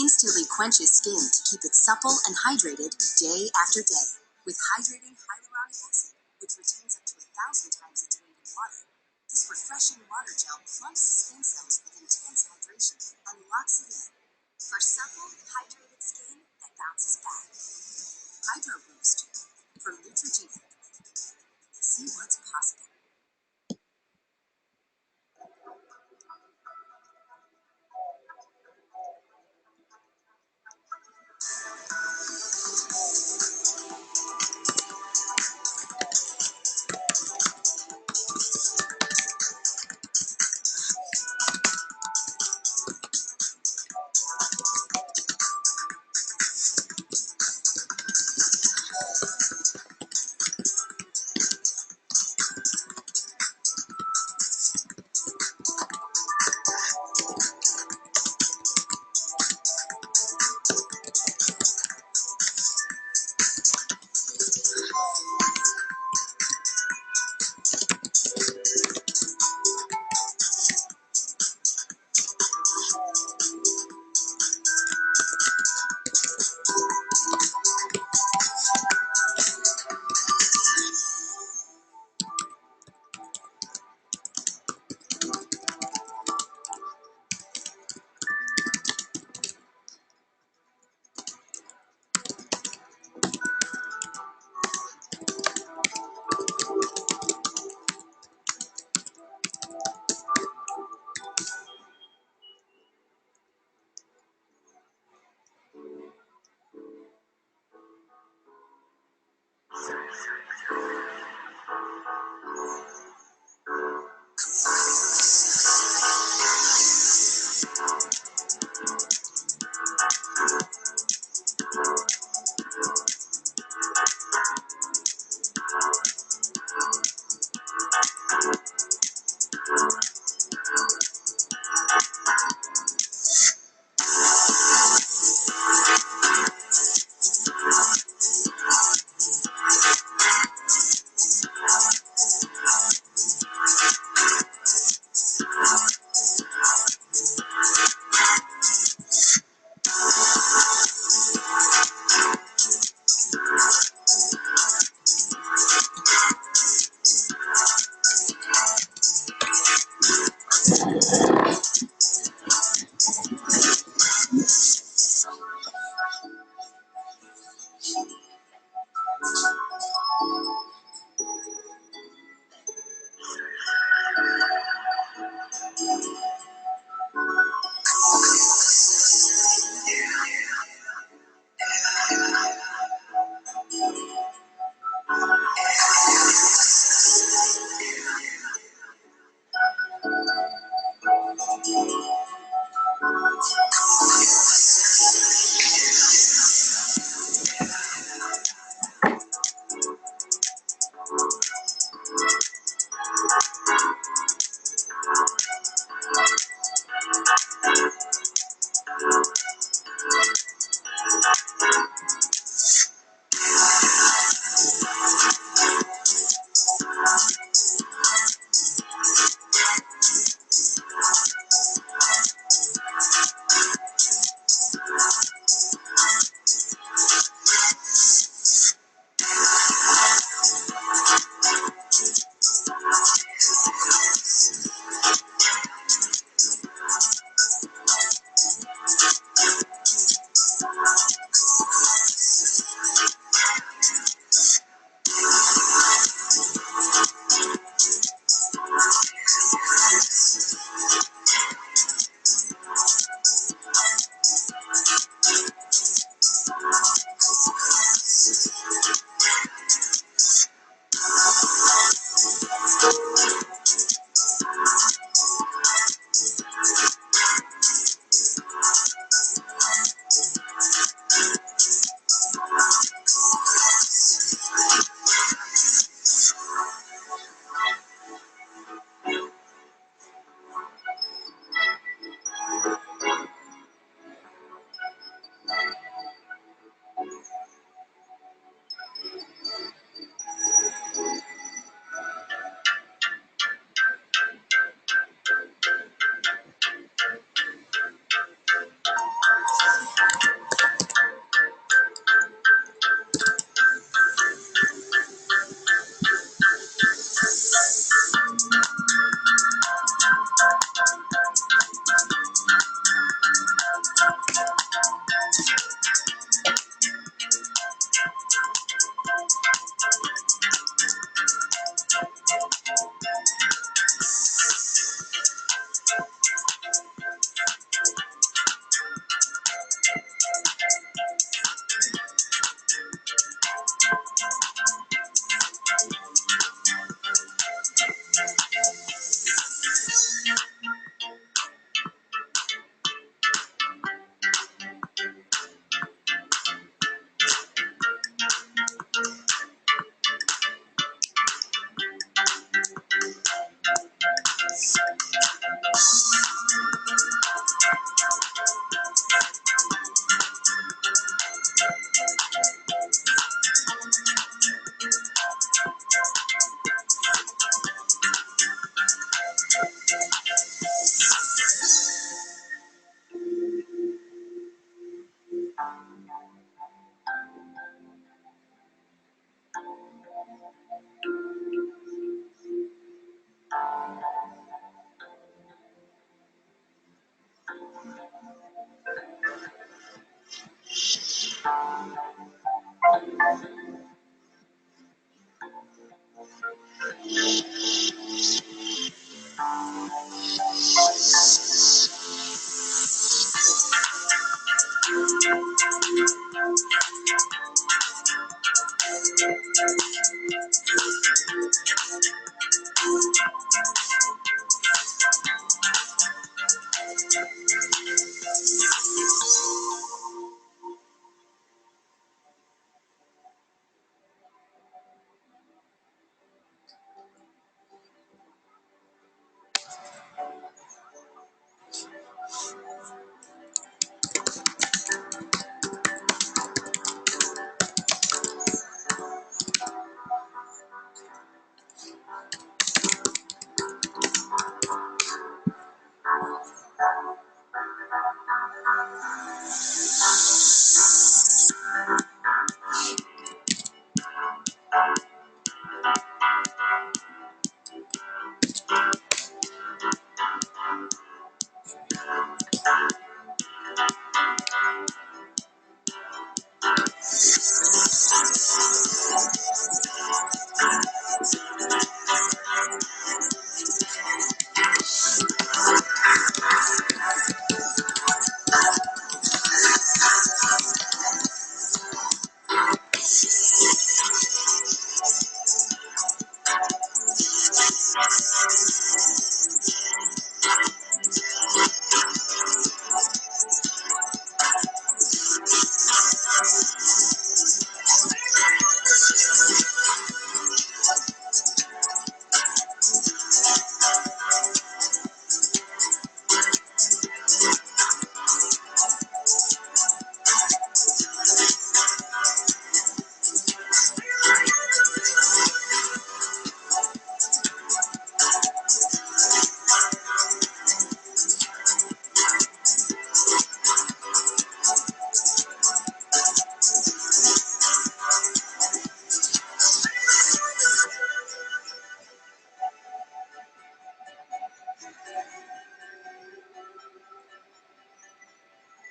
instantly quenches skin to keep it supple and hydrated day after day. With hydrating hyaluronic acid, which retains up to 1,000 times its weight in water, this refreshing water gel plumps skin cells with intense hydration and locks it in for supple, hydrated skin that bounces back. Hydro Boost from Neutrogena. See what's possible.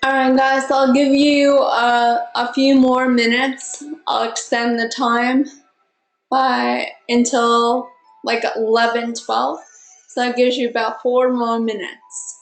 Alright guys, I'll give you a few more minutes. I'll extend the time by until like 11:12. So that gives you about 4 more minutes.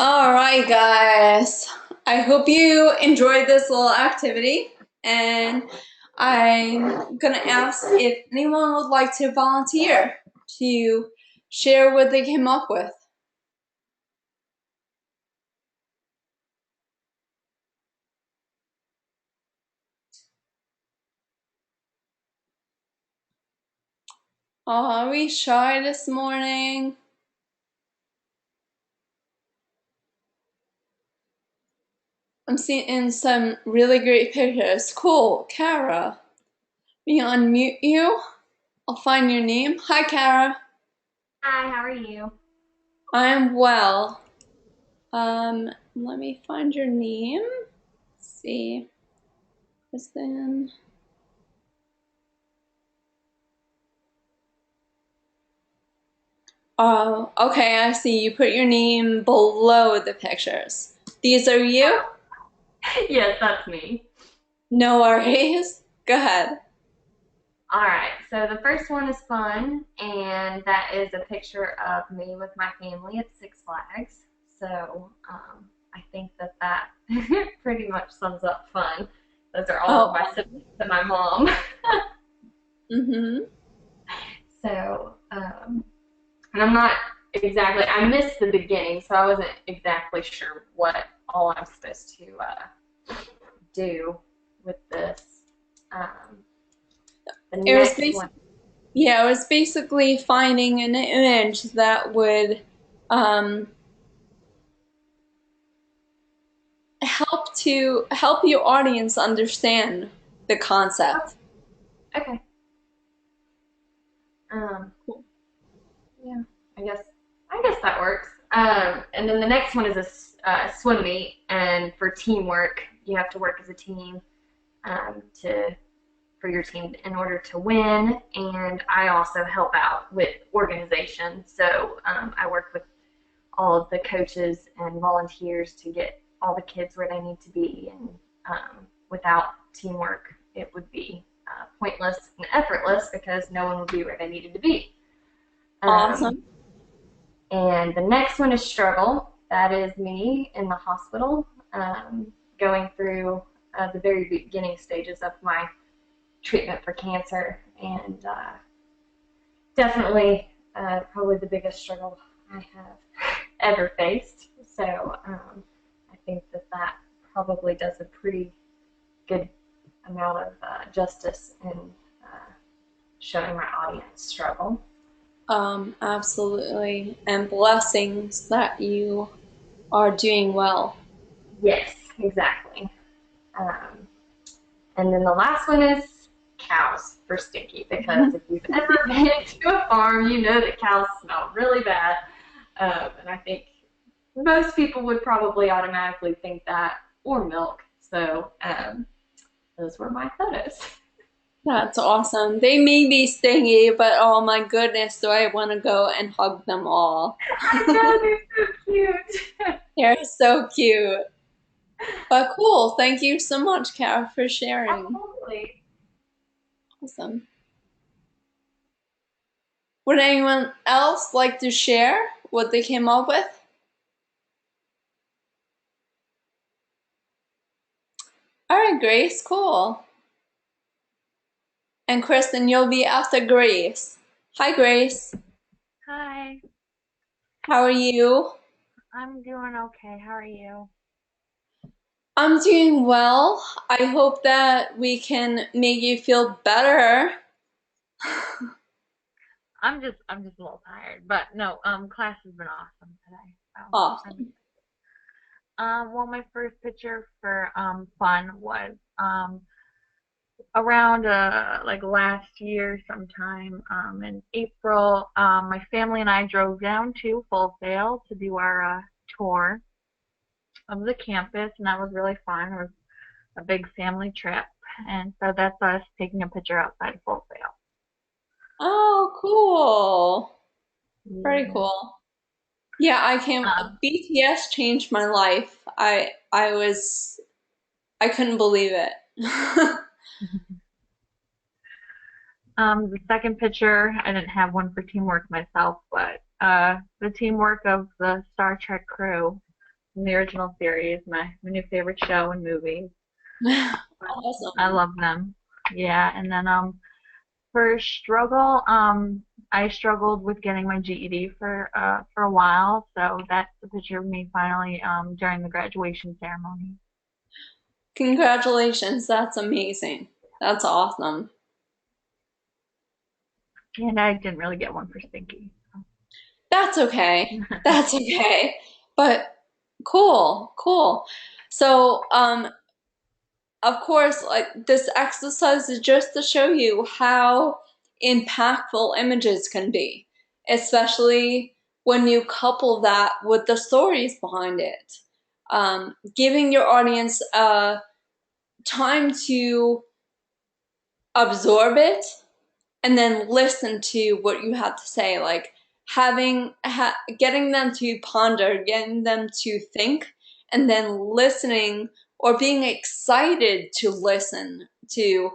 All right, guys. I hope you enjoyed this little activity, and I'm gonna ask if anyone would like to volunteer to share what they came up with. Oh, are we shy this morning? I'm seeing some really great pictures. Cool. Kara, me unmute you. I'll find your name. Hi, Kara. Hi, how are you? I'm well. Let me find your name. Let's see. Kristen. Oh, okay, I see. You put your name below the pictures. These are you? Yes, that's me. No worries. Go ahead. All right, so the first one is fun, and that is a picture of me with my family at Six Flags. So I think that pretty much sums up fun. Those are all of my siblings and my mom. Mm-hmm. So, and I'm not exactly, I missed the beginning, so I wasn't exactly sure what all I'm supposed to do with this. The next one. Yeah, it was basically finding an image that would help your audience understand the concept. Okay. Cool. Yeah, I guess that works. And then the next one is a swim meet, and for teamwork, you have to work as a team for your team in order to win. And I also help out with organization, so I work with all of the coaches and volunteers to get all the kids where they need to be. And without teamwork, it would be pointless and effortless because no one would be where they needed to be. Awesome. And the next one is struggle. That is me in the hospital, going through the very beginning stages of my treatment for cancer, and definitely probably the biggest struggle I have ever faced. So I think that probably does a pretty good amount of justice in showing my audience struggle. Absolutely. And blessings that you are doing well. Yes, exactly. And then the last one is cows for Stinky, because if you've ever been to a farm, you know that cows smell really bad. And I think most people would probably automatically think that, or milk. So those were my photos. That's awesome. They may be stingy, but oh my goodness, do I want to go and hug them all. I know, they're so cute. They're so cute. But cool. Thank you so much, Kara, for sharing. Absolutely. Awesome. Would anyone else like to share what they came up with? All right, Grace, cool. And Kristen, you'll be after Grace. Hi, Grace. Hi. How are you? I'm doing okay. How are you? I'm doing well. I hope that we can make you feel better. I'm just a little tired, but no, class has been awesome today. Awesome. Well, my first picture for fun was around like last year sometime in April. My family and I drove down to Fullsail to do our tour of the campus, and that was really fun. It was a big family trip, and so that's us taking a picture outside of Fullsail. Oh, cool. Very cool. Yeah, BTS changed my life. I couldn't believe it. The second picture, I didn't have one for teamwork myself, but the teamwork of the Star Trek crew. from the original series, my new favorite show and movie. Awesome. I love them. Yeah, and then for struggle, I struggled with getting my GED for a while, so that's a picture of me finally during the graduation ceremony. Congratulations, that's amazing. That's awesome. And I didn't really get one for Stinky. That's okay. That's okay. But cool, cool. So, of course, like this exercise is just to show you how impactful images can be, especially when you couple that with the stories behind it. Giving your audience time to absorb it and then listen to what you have to say, like getting them to ponder, getting them to think, and then listening or being excited to listen to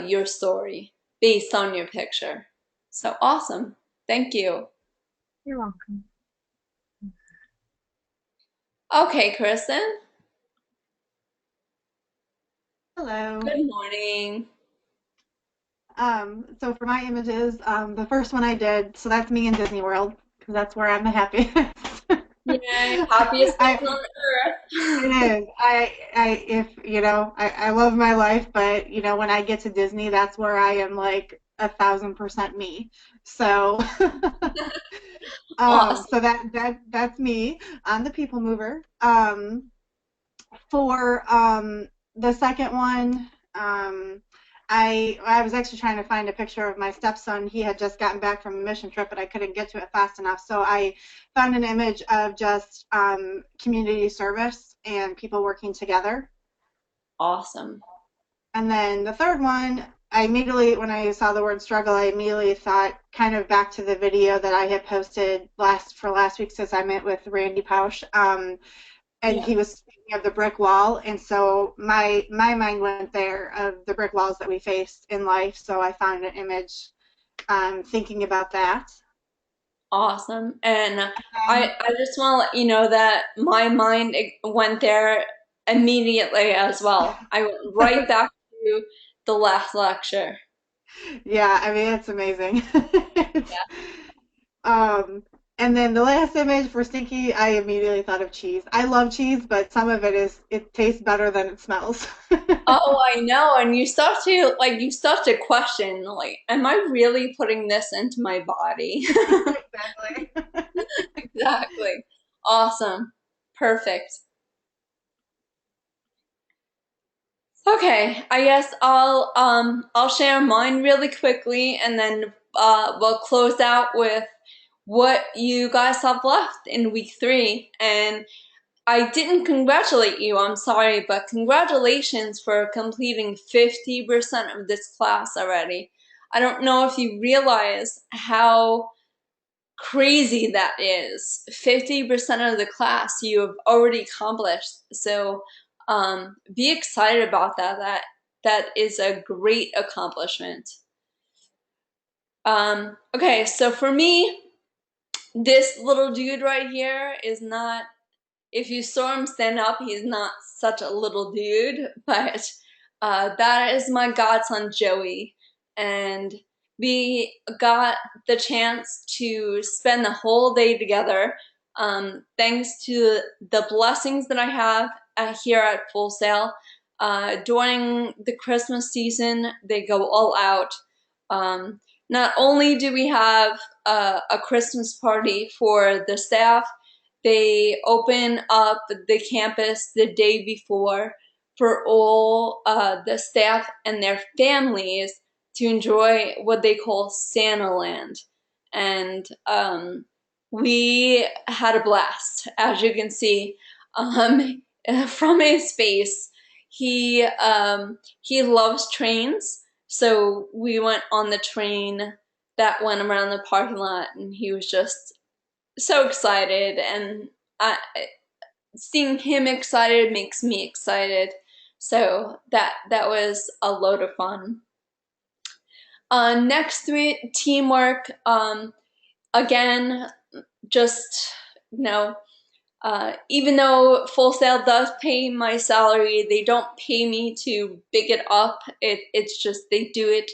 your story based on your picture. So awesome. Thank you. You're welcome. Okay, Kristen. Hello. Good morning. So for my images, the first one I did, so that's me in Disney World, because that's where I'm the happiest. Yay, happiest I, person on earth. it is. I love my life, but when I get to Disney, that's where I am like 1,000% me. So, Awesome. so that's me. I'm the people mover. For the second one, I was actually trying to find a picture of my stepson. He had just gotten back from a mission trip, but I couldn't get to it fast enough. So I found an image of just community service and people working together. Awesome. And then the third one, when I saw the word struggle, I immediately thought kind of back to the video that I had posted last week's assignment with Randy Pausch. And Yeah. he was speaking of the brick wall, and so my mind went there of the brick walls that we face in life. So I found an image thinking about that. Awesome. And I just want to let you know that my mind went there immediately as well. I went right back to the last lecture. Yeah, I mean, it's amazing. Yeah. And then the last image for Stinky, I immediately thought of cheese. I love cheese, but some of it tastes better than it smells. Oh, I know. And you start to question, like, am I really putting this into my body? Exactly. Exactly. Awesome. Perfect. Okay, I guess I'll share mine really quickly and then we'll close out with what you guys have left in week 3. And I didn't congratulate you, I'm sorry, but congratulations for completing 50% of this class already. I don't know if you realize how crazy that is. 50% of the class you have already accomplished. So be excited about that. That is a great accomplishment. Okay, so for me, this little dude right here is not, if you saw him stand up, he's not such a little dude, but that is my godson Joey. And we got the chance to spend the whole day together. Thanks to the blessings that I have here at Full Sail. During the Christmas season, they go all out. Not only do we have a Christmas party for the staff, they open up the campus the day before for all the staff and their families to enjoy what they call Santa Land. And we had a blast. As you can see from his face, he loves trains. So we went on the train that went around the parking lot, and he was just so excited, and seeing him excited makes me excited. So that was a load of fun. Next teamwork. Again, just Even though Full Sail does pay my salary, they don't pay me to big it up. It's just they do it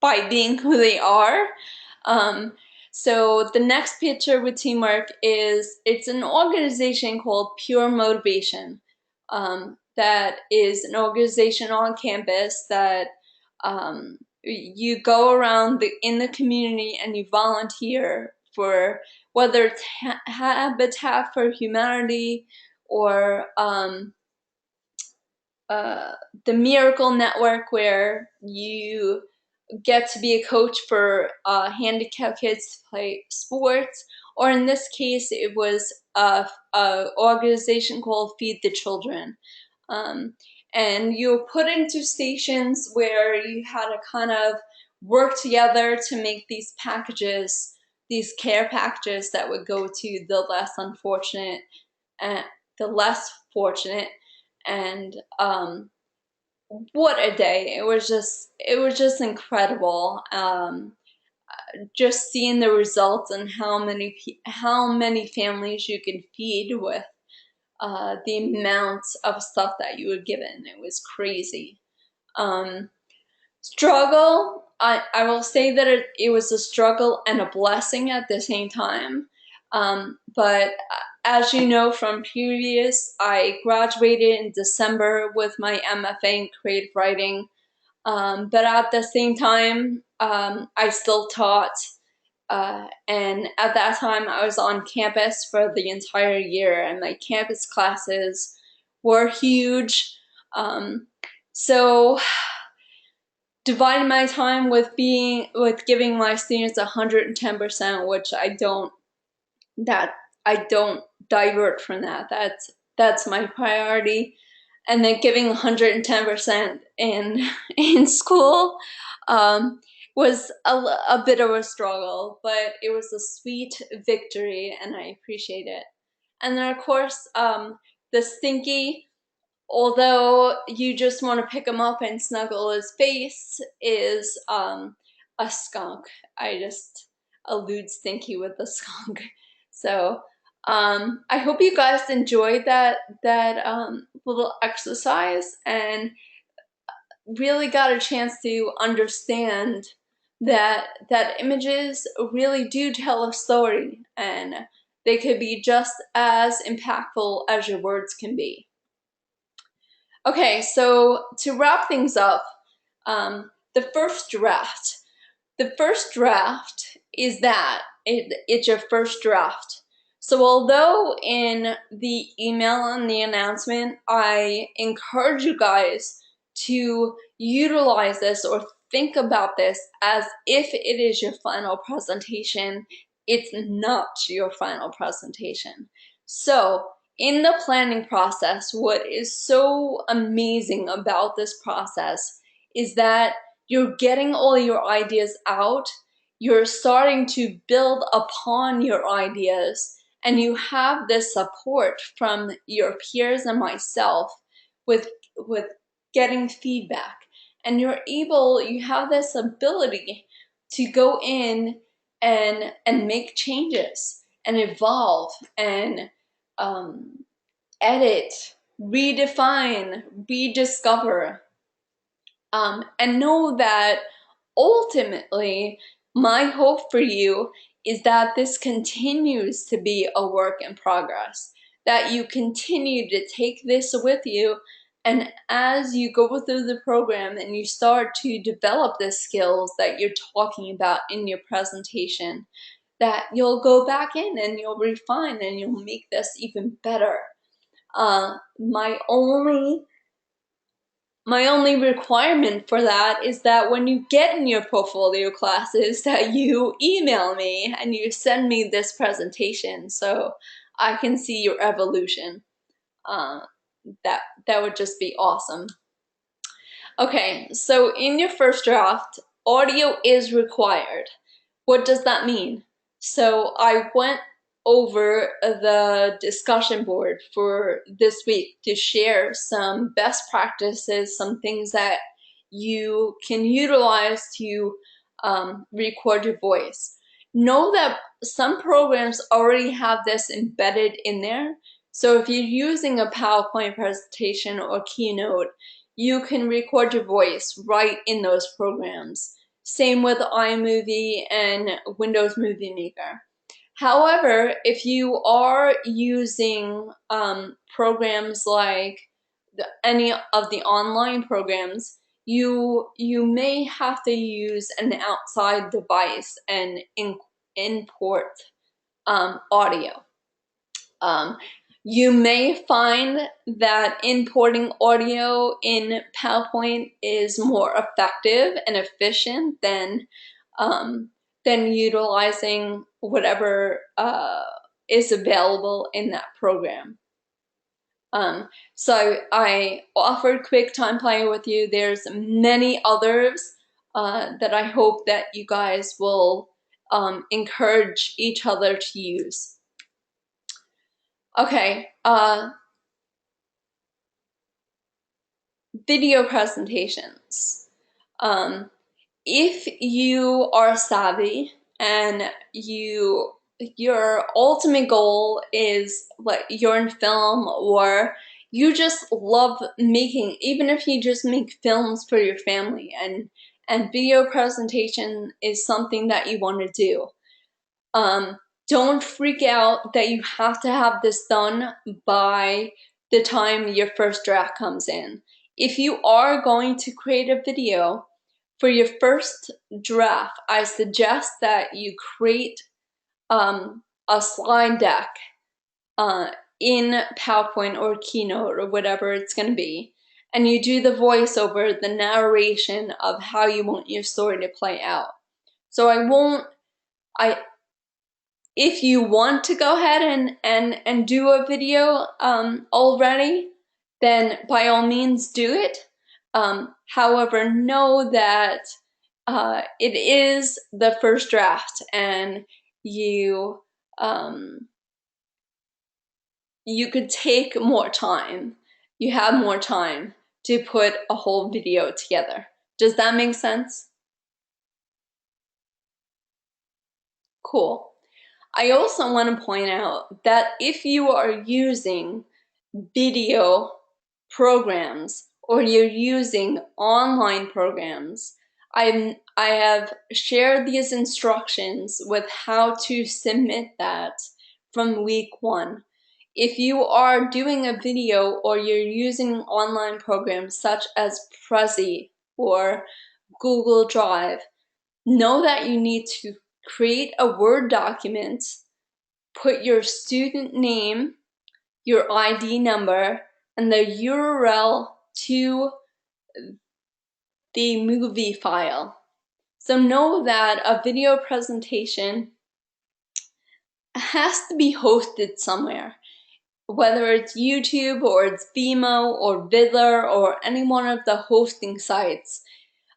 by being who they are. So the next picture with teamwork is, it's an organization called Pure Motivation. That is an organization on campus that you go around in the community and you volunteer for, whether it's Habitat for Humanity or the Miracle Network, where you get to be a coach for handicapped kids to play sports, or in this case, it was a organization called Feed the Children. And you were put into stations where you had to kind of work together to make these packages, these care packages that would go to the less unfortunate and the less fortunate. And what a day. It was just incredible. Just seeing the results and how many families you can feed with the amount of stuff that you were given. It was crazy. Struggle, I will say that it was a struggle and a blessing at the same time. But as you know from previous, I graduated in December with my MFA in creative writing. But at the same time, I still taught. And at that time, I was on campus for the entire year, and my campus classes were huge. So dividing my time with giving my students 110%, which I don't divert from that. That's my priority. And then giving 110% in school was a bit of a struggle, but it was a sweet victory, and I appreciate it. And then, of course, the Stinky, although you just want to pick him up and snuggle his face, is a skunk. I just allude Stinky with the skunk. So I hope you guys enjoyed that little exercise and really got a chance to understand that images really do tell a story, and they could be just as impactful as your words can be. Okay, so to wrap things up, the first draft. The first draft is that it's your first draft. So although in the email and the announcement, I encourage you guys to utilize this or think about this as if it is your final presentation, it's not your final presentation. So in the planning process, what is so amazing about this process is that you're getting all your ideas out, you're starting to build upon your ideas, and you have this support from your peers and myself with getting feedback. And you have this ability to go in and make changes and evolve and edit, redefine, rediscover. And know that ultimately, my hope for you is that this continues to be a work in progress, that you continue to take this with you, and as you go through the program and you start to develop the skills that you're talking about in your presentation, that you'll go back in and you'll refine and you'll make this even better. My only requirement for that is that when you get in your portfolio classes, that you email me and you send me this presentation so I can see your evolution. That would just be awesome. Okay, so in your first draft, audio is required. What does that mean? So I went over the discussion board for this week to share some best practices, some things that you can utilize to record your voice. Know that some programs already have this embedded in there. So if you're using a PowerPoint presentation or Keynote, you can record your voice right in those programs. Same with iMovie and Windows Movie Maker. However, if you are using programs like any of the online programs, you may have to use an outside device and import audio. You may find that importing audio in PowerPoint is more effective and efficient than utilizing whatever is available in that program. So I offered QuickTime Player with you. There's many others that I hope that you guys will encourage each other to use. Okay, video presentations. If you are savvy and your ultimate goal is like you're in film, or you just love making, even if you just make films for your family, and video presentation is something that you want to do. Don't freak out that you have to have this done by the time your first draft comes in. If you are going to create a video for your first draft, I suggest that you create a slide deck in PowerPoint or Keynote or whatever it's going to be, and you do the voiceover, the narration of how you want your story to play out. So if you want to go ahead and do a video already, then by all means do it. However, know that it is the first draft, and you could take more time. You have more time to put a whole video together. Does that make sense? Cool. I also want to point out that if you are using video programs or you're using online programs, I have shared these instructions with how to submit that from week 1. If you are doing a video or you're using online programs such as Prezi or Google Drive, know that you need to create a Word document, put your student name, your ID number, and the URL to the movie file. So know that a video presentation has to be hosted somewhere, whether it's YouTube or it's Vimeo or Vidler or any one of the hosting sites.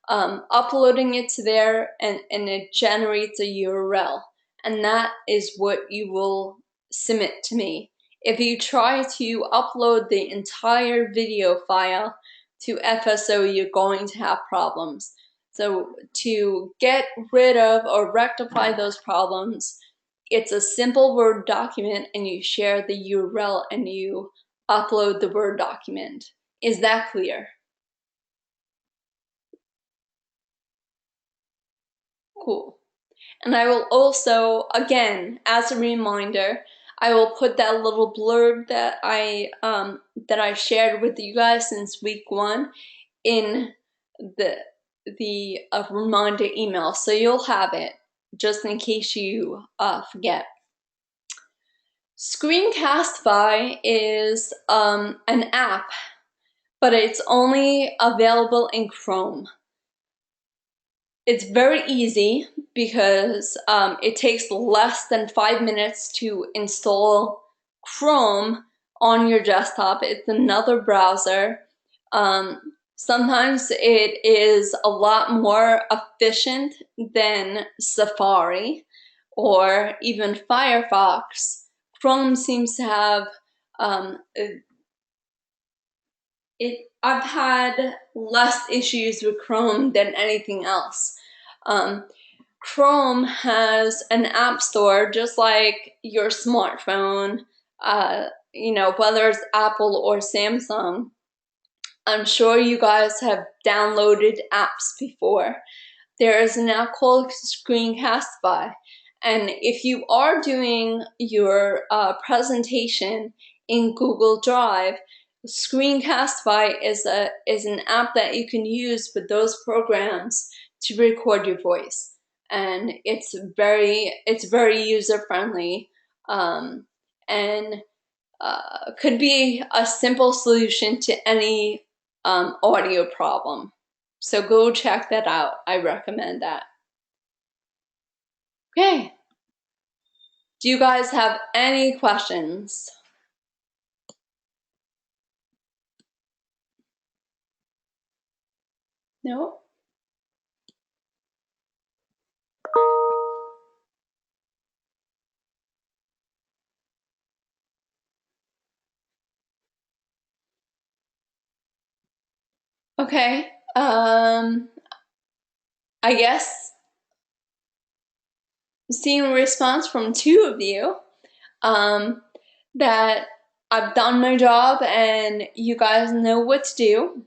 Uploading it to there, and it generates a URL, and that is what you will submit to me. If you try to upload the entire video file to FSO, you're going to have problems. So to get rid of or rectify those problems, it's a simple Word document, and you share the URL and you upload the Word document. Is that clear? Cool. And I will also, again, as a reminder, I will put that little blurb that I shared with you guys since week 1 in the reminder email, so you'll have it just in case you forget. Screencastify is an app, but it's only available in Chrome. It's very easy because it takes less than 5 minutes to install Chrome on your desktop. It's another browser. Sometimes it is a lot more efficient than Safari or even Firefox. Chrome seems to have I've had less issues with Chrome than anything else. Chrome has an app store just like your smartphone, you know, whether it's Apple or Samsung. I'm sure you guys have downloaded apps before. There is an app called Screencastify. And if you are doing your presentation in Google Drive, Screencastify is an app that you can use with those programs to record your voice, and it's very user friendly, and could be a simple solution to any audio problem. So go check that out. I recommend that. Okay. Do you guys have any questions? No? Okay. I guess seeing a response from 2 of you, that I've done my job and you guys know what to do.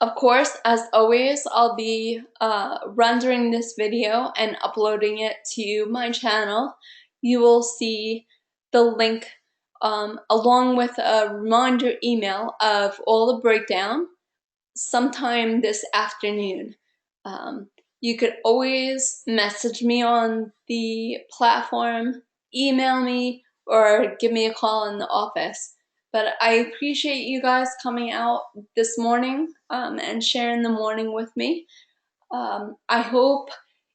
Of course, as always, I'll be rendering this video and uploading it to my channel. You will see the link along with a reminder email of all the breakdown sometime this afternoon. You could always message me on the platform, email me, or give me a call in the office. But I appreciate you guys coming out this morning and sharing the morning with me. I hope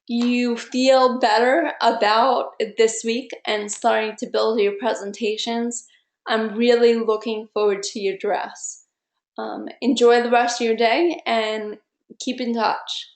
you feel better about this week and starting to build your presentations. I'm really looking forward to your dress. Enjoy the rest of your day and keep in touch.